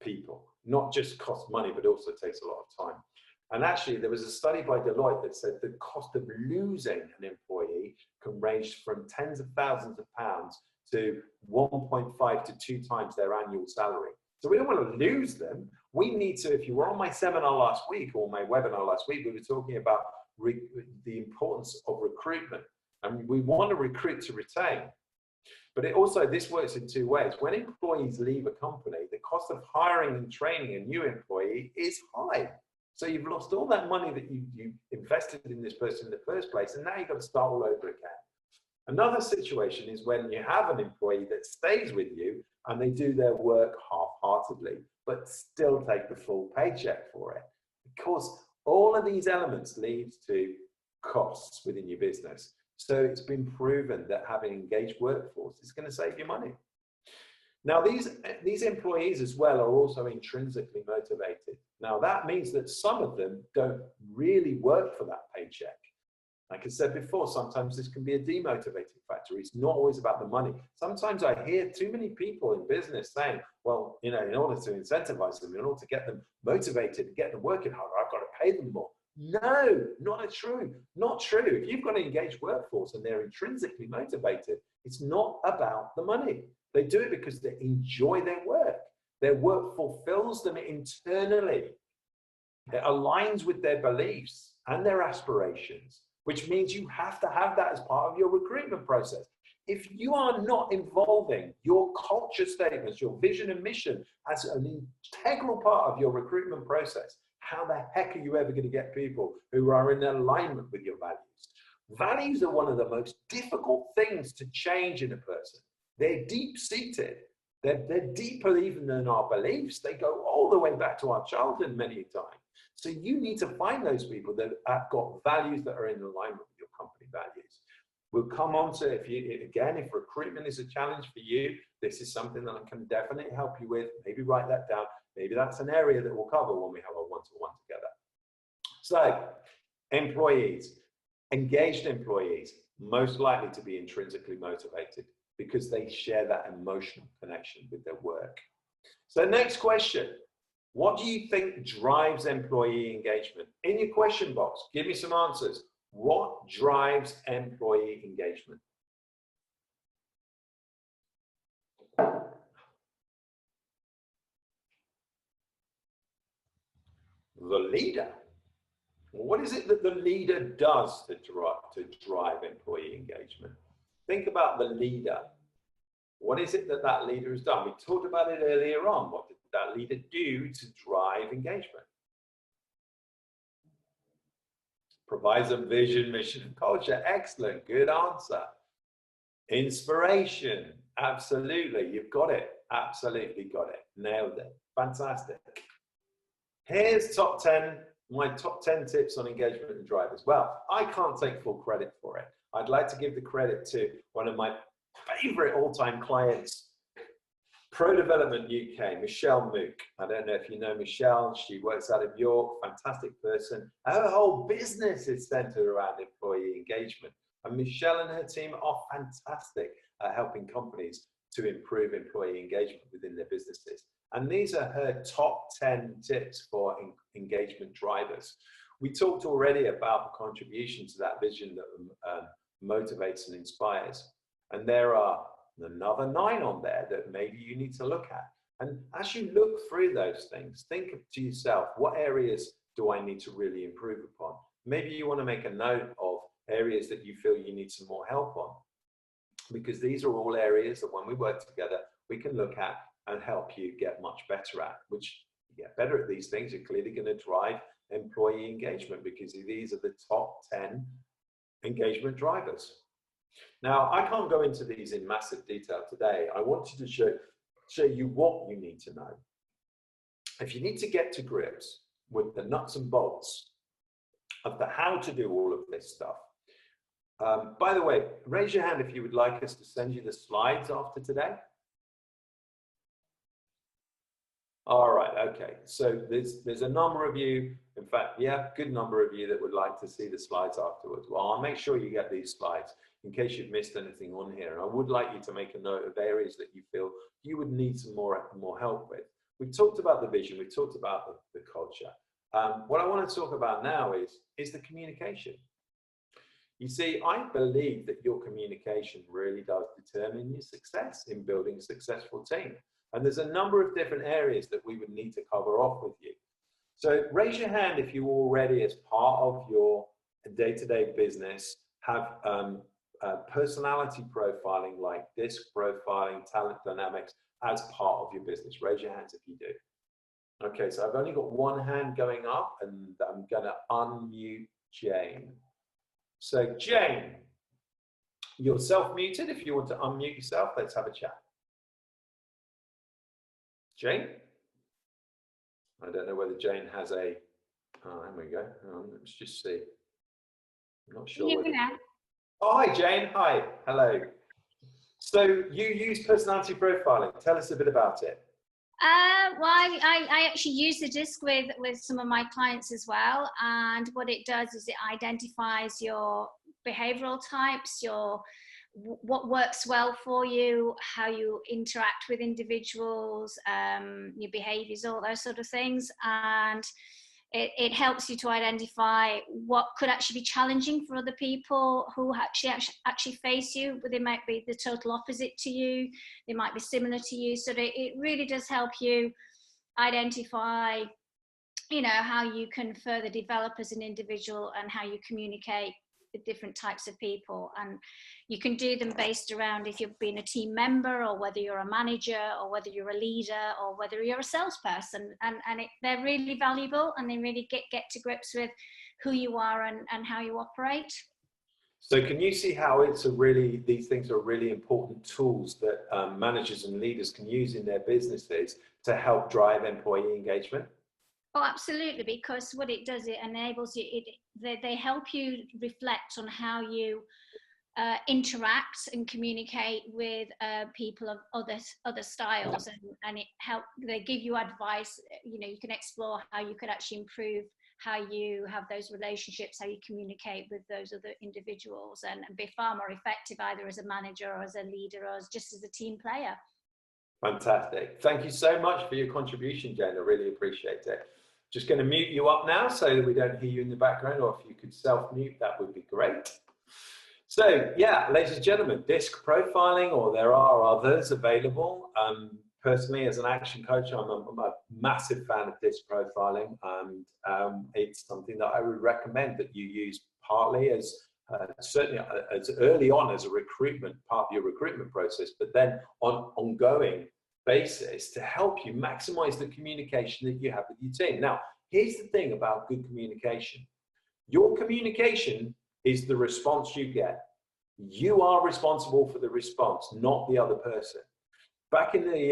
people. Not just costs money, but also takes a lot of time. And actually, there was a study by Deloitte that said the cost of losing an employee can range from tens of thousands of pounds to 1.5 to 2 times their annual salary. So we don't want to lose them. We need to, if you were on my seminar last week or my webinar last week, we were talking about the importance of recruitment. And we want to recruit to retain. But this works in 2 ways. When employees leave a company, the cost of hiring and training a new employee is high. So you've lost all that money that you invested in this person in the first place, and now you've got to start all over again. Another situation is when you have an employee that stays with you and they do their work half-heartedly, but still take the full paycheck for it. Because all of these elements lead to costs within your business. So it's been proven that having an engaged workforce is going to save you money. Now, these employees as well are also intrinsically motivated. Now, that means that some of them don't really work for that paycheck. Like I said before, sometimes this can be a demotivating factor. It's not always about the money. Sometimes I hear too many people in business saying, well, in order to incentivize them, in order to get them motivated, get them working harder, I've got to pay them more. No, not true. Not true. If you've got an engaged workforce and they're intrinsically motivated, it's not about the money. They do it because they enjoy their work. Their work fulfills them internally. It aligns with their beliefs and their aspirations, which means you have to have that as part of your recruitment process. If you are not involving your culture statements, your vision and mission as an integral part of your recruitment process, how the heck are you ever going to get people who are in alignment with your values? Values are one of the most difficult things to change in a person. They're deep-seated. They're deeper even than our beliefs. They go all the way back to our childhood many times. So you need to find those people that have got values that are in alignment with your company values. We'll come on to, if recruitment is a challenge for you, this is something that I can definitely help you with. Maybe write that down. Maybe that's an area that we'll cover when we have a one-to-one together. So, employees, engaged employees, most likely to be intrinsically motivated because they share that emotional connection with their work. So next question, what do you think drives employee engagement? In your question box, give me some answers. What drives employee engagement? The leader. What is it that the leader does to drive employee engagement? Think about the leader. What is it that that leader has done? We talked about it earlier on. What did that leader do to drive engagement? Provides a vision, mission, and culture. Excellent. Good answer. Inspiration. Absolutely. You've got it. Absolutely got it. Nailed it. Fantastic. Here's my top 10 tips on engagement and drivers. Well, I can't take full credit for it. I'd like to give the credit to one of my favorite all-time clients, Pro Development UK, Michelle Mook. I don't know if you know Michelle. She works out of York, fantastic person. Her whole business is centered around employee engagement. And Michelle and her team are fantastic at helping companies to improve employee engagement within their businesses. And these are her top 10 tips for engagement drivers. We talked already about the contribution to that vision that motivates and inspires. And there are another 9 on there that maybe you need to look at. And as you look through those things, think to yourself, what areas do I need to really improve upon? Maybe you want to make a note of areas that you feel you need some more help on, because these are all areas that when we work together, we can look at and help you get much better at, which you get better at these things, you're clearly going to drive employee engagement, because these are the top 10 engagement drivers. Now, I can't go into these in massive detail today. I wanted to show you what you need to know. If you need to get to grips with the nuts and bolts of the how to do all of this stuff, by the way, raise your hand if you would like us to send you the slides after today. All right, okay. So there's a number of you, in fact, yeah, good number of you that would like to see the slides afterwards. Well, I'll make sure you get these slides in case you've missed anything on here. And I would like you to make a note of areas that you feel you would need some more help with. We've talked about the vision, we've talked about the culture. What I want to talk about now is the communication. You see, I believe that your communication really does determine your success in building a successful team. And there's a number of different areas that we would need to cover off with you. So raise your hand if you already, as part of your day-to-day business, have personality profiling like DISC profiling, talent dynamics as part of your business. Raise your hands if you do. Okay, so I've only got one hand going up, and I'm going to unmute Jane. So Jane, you're self-muted. If you want to unmute yourself, let's have a chat. Jane? I don't know whether Jane has a, oh, there we go. Let's just see. I'm not sure. Oh, hi, Jane. Hi. Hello. So you use personality profiling. Tell us a bit about it. Well, I actually use the DISC with some of my clients as well. And what it does is it identifies your behavioral types, what works well for you, how you interact with individuals, your behaviors, all those sort of things. And it helps you to identify what could actually be challenging for other people who actually face you, but they might be the total opposite to you. They might be similar to you. So it really does help you identify, you know, how you can further develop as an individual and how you communicate with different types of people. And you can do them based around if you've been a team member, or whether you're a manager, or whether you're a leader, or whether you're a salesperson. And they're really valuable, and they really get to grips with who you are and how you operate. So can you see how these things are really important tools that managers and leaders can use in their businesses to help drive employee engagement? Oh, absolutely, because what it does, it enables you, they help you reflect on how you interact and communicate with people of other styles, and they give you advice. You know, you can explore how you could actually improve how you have those relationships, how you communicate with those other individuals, and be far more effective either as a manager or as a leader or just as a team player. Fantastic. Thank you so much for your contribution, Jane. I really appreciate it. Just going to mute you up now so that we don't hear you in the background, or if you could self-mute, that would be great. So yeah, ladies and gentlemen, DISC profiling, or there are others available. Personally, as an action coach, I'm a massive fan of DISC profiling, and it's something that I would recommend that you use partly as certainly as early on as a recruitment part of your recruitment process, but then on ongoing basis to help you maximize the communication that you have with your team. Now, here's the thing about good communication. Your communication is the response you get. You are responsible for the response, not the other person. Back in the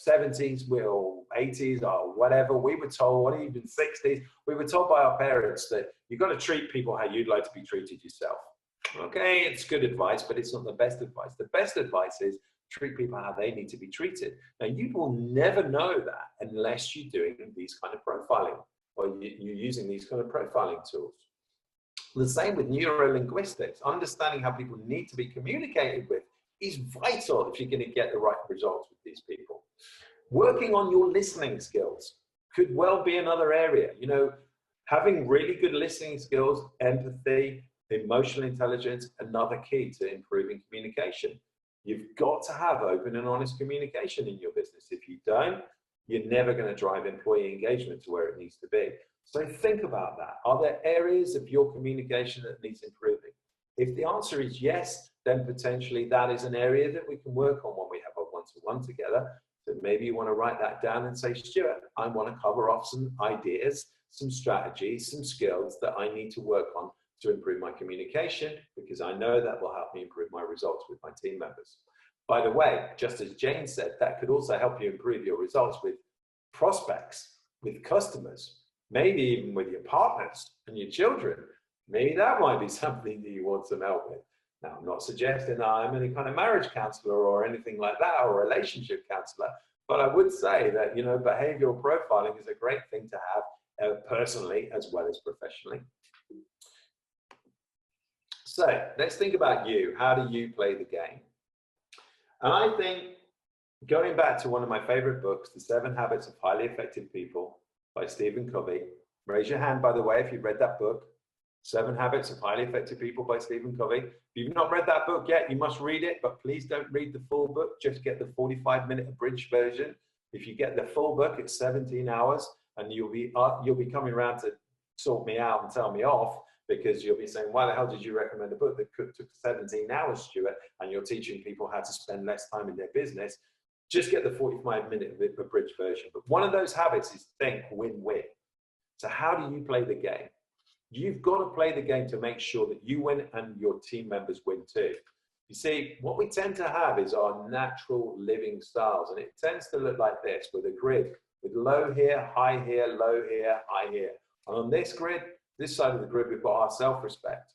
70s or 80s or whatever, we were told, or even 60s, we were told by our parents that you've got to treat people how you'd like to be treated yourself. Okay, it's good advice, but it's not the best advice. The best advice is treat people how they need to be treated. Now, you will never know that unless you're doing these kind of profiling, or you're using these kind of profiling tools. The same with neurolinguistics. Understanding how people need to be communicated with is vital if you're going to get the right results with these people. Working on your listening skills could well be another area. You know, having really good listening skills, empathy, emotional intelligence, another key to improving communication. You've got to have open and honest communication in your business. If you don't, you're never going to drive employee engagement to where it needs to be. So think about that. Are there areas of your communication that needs improving? If the answer is yes, then potentially that is an area that we can work on when we have a one-to-one together. So maybe you want to write that down and say, Stuart, I want to cover off some ideas, some strategies, some skills that I need to work on to improve my communication, because I know that will help me improve my results with my team members. By the way, just as Jane said, that could also help you improve your results with prospects, with customers, maybe even with your partners and your children. Maybe that might be something that you want some help with. Now, I'm not suggesting that I'm any kind of marriage counselor or anything like that, or relationship counselor, but I would say that, you know, behavioral profiling is a great thing to have personally as well as professionally. So let's think about you. How do you play the game? And I think, going back to one of my favorite books, The 7 Habits of Highly Effective People by Stephen Covey. Raise your hand, by the way, if you've read that book. 7 Habits of Highly Effective People by Stephen Covey. If you've not read that book yet, you must read it, but please don't read the full book. Just get the 45-minute abridged version. If you get the full book, it's 17 hours, and you'll be coming around to sort me out and tell me off, because you'll be saying, why the hell did you recommend a book that took 17 hours, Stuart, and you're teaching people how to spend less time in their business? Just get the 45-minute abridged version. But one of those habits is think win-win. So how do you play the game? You've got to play the game to make sure that you win and your team members win too. You see, what we tend to have is our natural living styles, and it tends to look like this, with a grid, with low here, high here, low here, high here. And on this grid, this side of the grid, we've got our self-respect.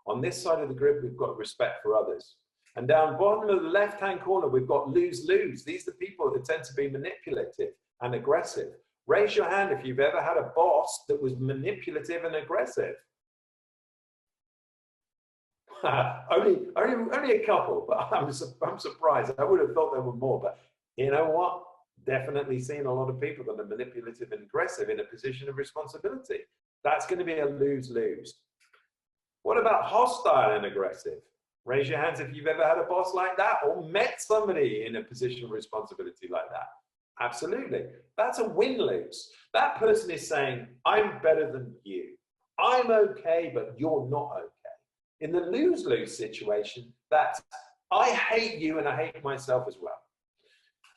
On this side of the grid, we've got respect for others. And down bottom of the left-hand corner, we've got lose-lose. These are the people that tend to be manipulative and aggressive. Raise your hand if you've ever had a boss that was manipulative and aggressive. only a couple, but I'm surprised. I would have thought there were more, but you know what? Definitely seen a lot of people that are manipulative and aggressive in a position of responsibility. That's going to be a lose-lose. What about hostile and aggressive? Raise your hands if you've ever had a boss like that or met somebody in a position of responsibility like that. Absolutely. That's a win-lose. That person is saying, I'm better than you. I'm okay, but you're not okay. In the lose-lose situation, that's, I hate you and I hate myself as well.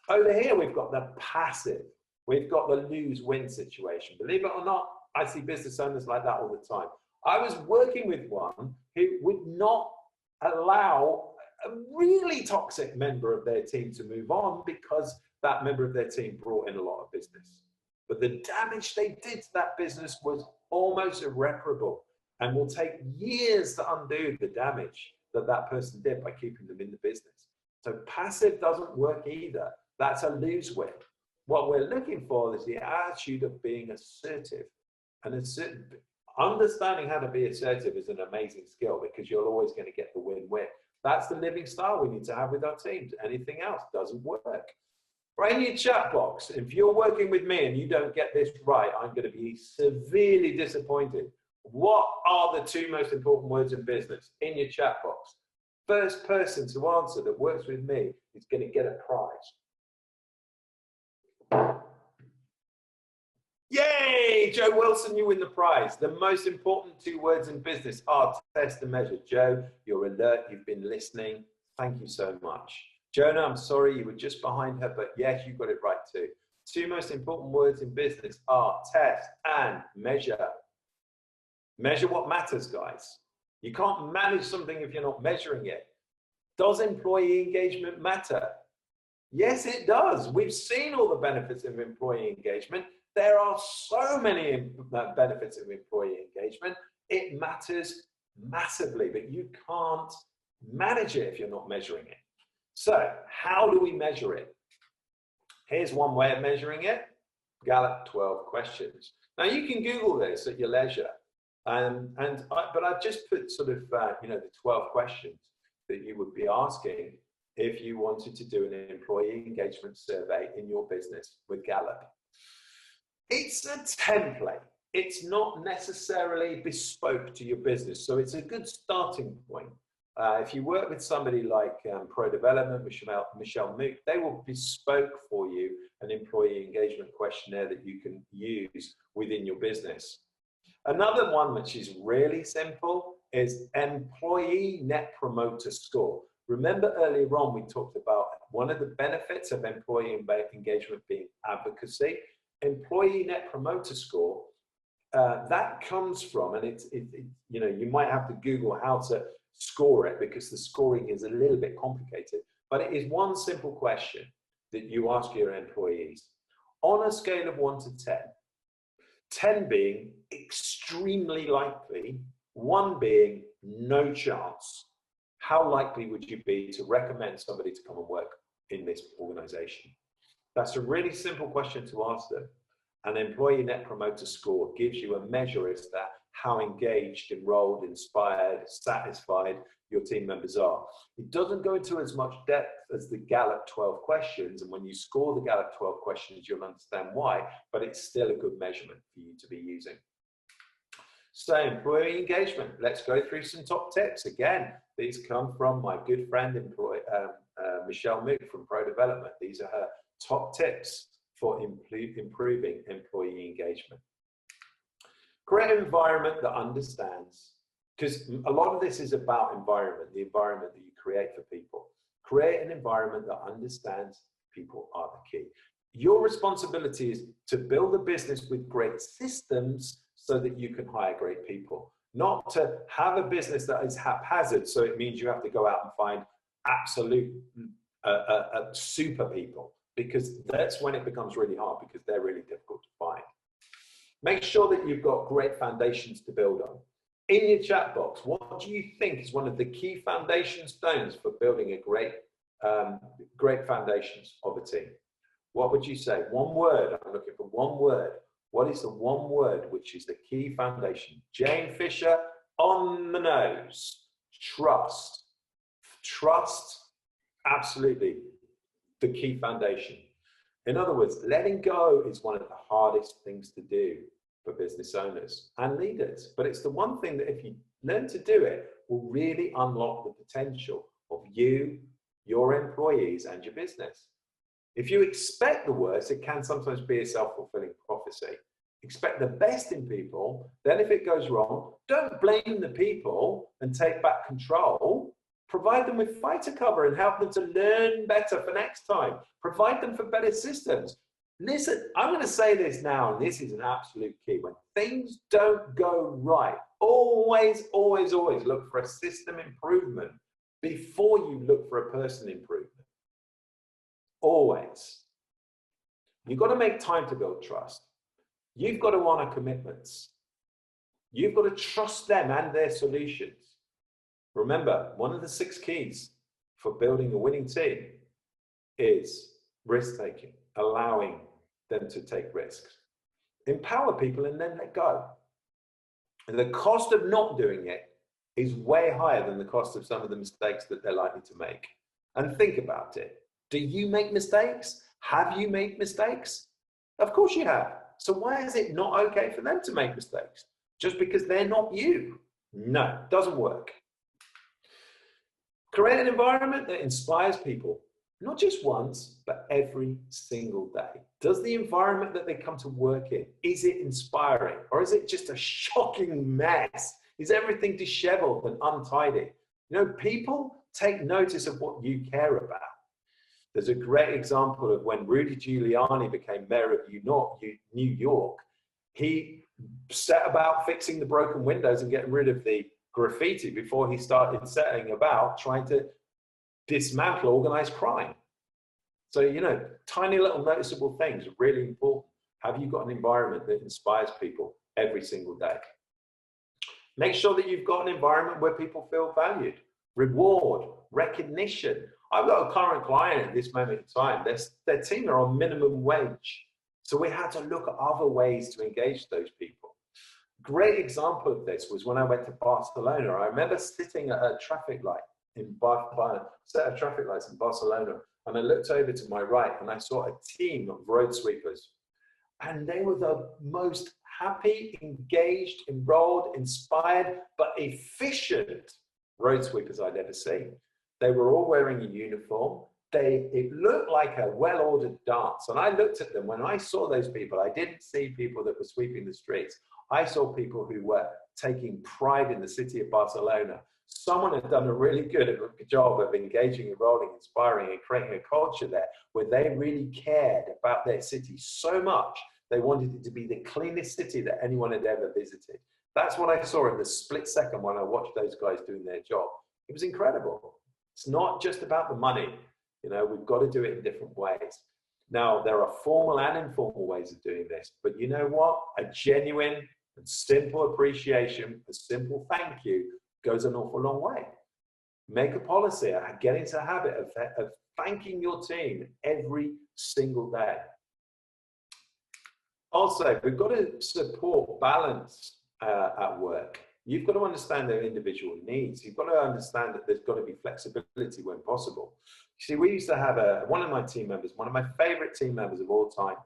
Over here, we've got the passive. We've got the lose-win situation. Believe it or not, I see business owners like that all the time. I was working with one who would not allow a really toxic member of their team to move on because that member of their team brought in a lot of business. But the damage they did to that business was almost irreparable and will take years to undo the damage that that person did by keeping them in the business. So passive doesn't work either. That's a lose-win. What we're looking for is the attitude of being assertive. And understanding how to be assertive is an amazing skill because you're always going to get the win-win. That's the living style we need to have with our teams. Anything else doesn't work. Right in your chat box, if you're working with me and you don't get this right, I'm going to be severely disappointed. What are the 2 most important words in business? In your chat box. First person to answer that works with me is going to get a prize. Yay, Joe Wilson, you win the prize. The most important 2 words in business are test and measure. Joe, you're alert, you've been listening. Thank you so much. Jonah, I'm sorry, you were just behind her, but yes, you got it right too. 2 most important words in business are test and measure. Measure what matters, guys. You can't manage something if you're not measuring it. Does employee engagement matter? Yes, it does. We've seen all the benefits of employee engagement. There are so many benefits of employee engagement. It matters massively, but you can't manage it if you're not measuring it. So how do we measure it? Here's one way of measuring it. Gallup 12 questions. Now you can Google this at your leisure. But I've just put sort of, the 12 questions that you would be asking if you wanted to do an employee engagement survey in your business with Gallup. It's a template. It's not necessarily bespoke to your business, so it's a good starting point. If you work with somebody like Pro Development, Michelle Mook, they will bespoke for you an employee engagement questionnaire that you can use within your business. Another one which is really simple is Employee Net Promoter Score. Remember earlier on we talked about one of the benefits of employee engagement being advocacy. Employee Net Promoter Score, that comes from, and you know, you might have to Google how to score it because the scoring is a little bit complicated, but it is one simple question that you ask your employees on a scale of 1 to 10, 10 being extremely likely, 1 being no chance. How likely would you be to recommend somebody to come and work in this organization? That's a really simple question to ask them. An Employee Net Promoter Score gives you a measure as to how engaged, enrolled, inspired, satisfied your team members are. It doesn't go into as much depth as the Gallup 12 questions, and when you score the Gallup 12 questions, you'll understand why, but it's still a good measurement for you to be using. So employee engagement, let's go through some top tips. Again, these come from my good friend, Michelle Mook from Pro Development. These are her top tips for improving employee engagement. Create an environment that understands, because a lot of this is about environment, the environment that you create for people. Create an environment that understands people are the key. Your responsibility is to build a business with great systems so that you can hire great people, not to have a business that is haphazard. So it means you have to go out and find absolute super people, because that's when it becomes really hard, because they're really difficult to find. Make sure that you've got great foundations to build on. In your chat box, what do you think is one of the key foundation stones for building a great foundations of a team? What would you say? One word. I'm looking for one word. What is the one word which is the key foundation? Jane Fisher, on the nose. Trust. Trust, absolutely the key foundation. In other words, letting go is one of the hardest things to do for business owners and leaders. But it's the one thing that if you learn to do it, will really unlock the potential of you, your employees, and your business. If you expect the worst, it can sometimes be a self-fulfilling prophecy. Expect the best in people, then if it goes wrong, don't blame the people and take back control. Provide them with fighter cover and help them to learn better for next time. Provide them for better systems. Listen, I'm going to say this now, and this is an absolute key. When things don't go right, always, always, always look for a system improvement before you look for a person improvement. Always. You've got to make time to build trust. You've got to honor commitments. You've got to trust them and their solutions. Remember, one of the 6 keys for building a winning team is risk-taking, allowing them to take risks. Empower people and then let go. And the cost of not doing it is way higher than the cost of some of the mistakes that they're likely to make. And think about it. Do you make mistakes? Have you made mistakes? Of course you have. So why is it not okay for them to make mistakes? Just because they're not you? No, it doesn't work. Create an environment that inspires people, not just once, but every single day. Does the environment that they come to work in, is it inspiring? Or is it just a shocking mess? Is everything disheveled and untidy? You know, people take notice of what you care about. There's a great example of when Rudy Giuliani became mayor of New York. He set about fixing the broken windows and getting rid of the graffiti before he started setting about trying to dismantle organized crime. So, you know, tiny little noticeable things are really important. Have you got an environment that inspires people every single day? Make sure that you've got an environment where people feel valued, reward, recognition. I've got a current client at this moment in time. Their team are on minimum wage. So we had to look at other ways to engage those people. Great example of this was when I went to Barcelona. I remember sitting at a traffic light by a set of traffic lights in Barcelona, and I looked over to my right and I saw a team of road sweepers. And they were the most happy, engaged, enrolled, inspired, but efficient road sweepers I'd ever seen. They were all wearing a uniform. It looked like a well-ordered dance. And I looked at them. When I saw those people, I didn't see people that were sweeping the streets. I saw people who were taking pride in the city of Barcelona. Someone had done a really good job of engaging, enrolling, inspiring, and creating a culture there where they really cared about their city so much. They wanted it to be the cleanest city that anyone had ever visited. That's what I saw in the split second when I watched those guys doing their job. It was incredible. It's not just about the money. You know, we've got to do it in different ways. Now, there are formal and informal ways of doing this, but you know what? A genuine and simple appreciation, a simple thank you goes an awful long way. Make a policy, get into the habit of thanking your team every single day. Also, we've got to support balance at work. You've got to understand their individual needs. You've got to understand that there's got to be flexibility when possible. See, we used to have one of my team members, one of my favorite team members of all time,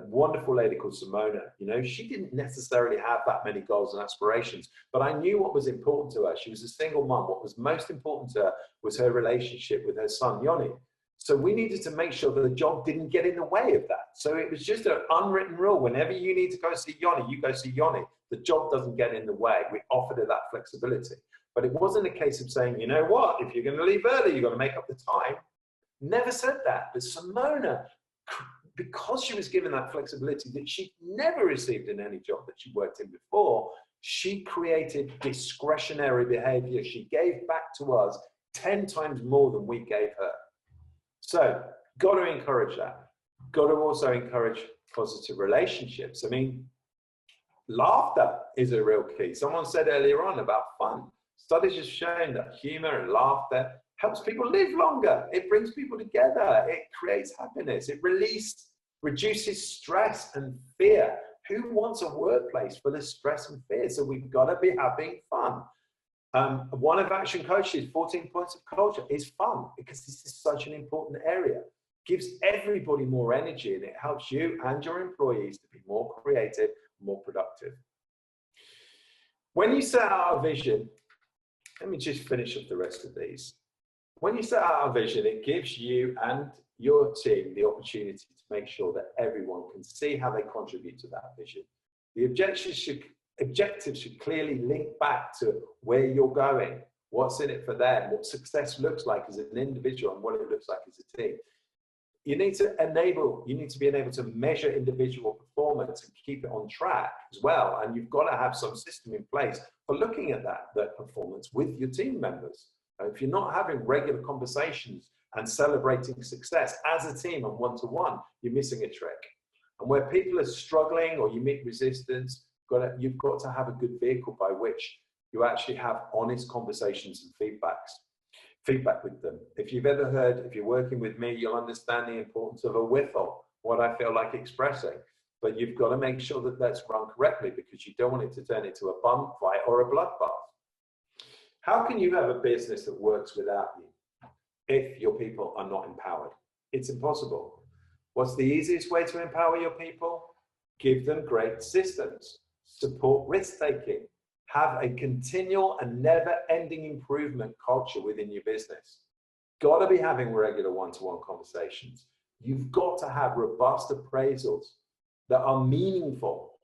wonderful lady called Simona. You know, she didn't necessarily have that many goals and aspirations, but I knew what was important to her. She was a single mom. What was most important to her was her relationship with her son, Yoni. So we needed to make sure that the job didn't get in the way of that. So it was just an unwritten rule. Whenever you need to go see Yoni, you go see Yoni. The job doesn't get in the way. We offered her that flexibility. But it wasn't a case of saying, you know what, if you're going to leave early, you've got to make up the time. Never said that. But Simona, because she was given that flexibility that she never received in any job that she worked in before, she created discretionary behavior. She gave back to us 10 times more than we gave her. So, got to encourage that. Got to also encourage positive relationships. I mean, laughter is a real key. Someone said earlier on about fun. Studies have shown that humor and laughter helps people live longer. It brings people together. It creates happiness. It reduces stress and fear. Who wants a workplace full of stress and fear? So we've got to be having fun. One of Action Coach's 14 points of culture is fun, because this is such an important area. Gives everybody more energy, and it helps you and your employees to be more creative, more productive. When you set out a vision, let me just finish up the rest of these. When you set out a vision, it gives you and your team the opportunity to make sure that everyone can see how they contribute to that vision. The objectives should clearly link back to where you're going, what's in it for them, what success looks like as an individual, and what it looks like as a team. You need to be able to measure individual performance and keep it on track as well. And you've got to have some system in place for looking at that performance with your team members. If you're not having regular conversations and celebrating success as a team and one-to-one, you're missing a trick. And where people are struggling or you meet resistance, you've got to have a good vehicle by which you actually have honest conversations and feedback with them. If you're working with me, you'll understand the importance of a whistle, what I feel like expressing. But you've got to make sure that that's run correctly, because you don't want it to turn into a bum fight or a bloodbath. How can you have a business that works without you if your people are not empowered? It's impossible. What's the easiest way to empower your people? Give them great systems, support risk-taking, have a continual and never-ending improvement culture within your business. Got to be having regular one-to-one conversations. You've got to have robust appraisals that are meaningful,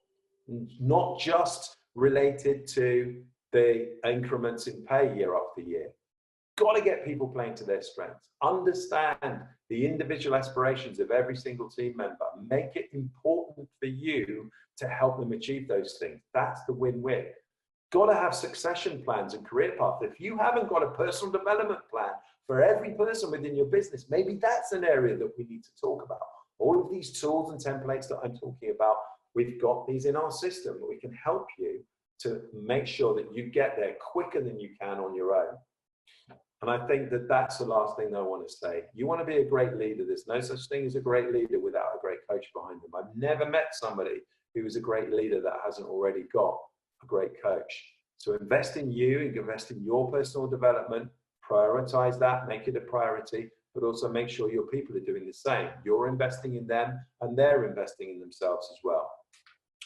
not just related to the increments in pay year after year. Got to get people playing to their strengths. Understand the individual aspirations of every single team member. Make it important for you to help them achieve those things. That's the win-win. Got to have succession plans and career paths. If you haven't got a personal development plan for every person within your business, maybe that's an area that we need to talk about. All of these tools and templates that I'm talking about, we've got these in our system. We can help you to make sure that you get there quicker than you can on your own. And I think that that's the last thing I want to say. You want to be a great leader. There's no such thing as a great leader without a great coach behind them. I've never met somebody who is a great leader that hasn't already got a great coach. So invest in you, invest in your personal development, prioritize that, make it a priority, but also make sure your people are doing the same. You're investing in them and they're investing in themselves as well.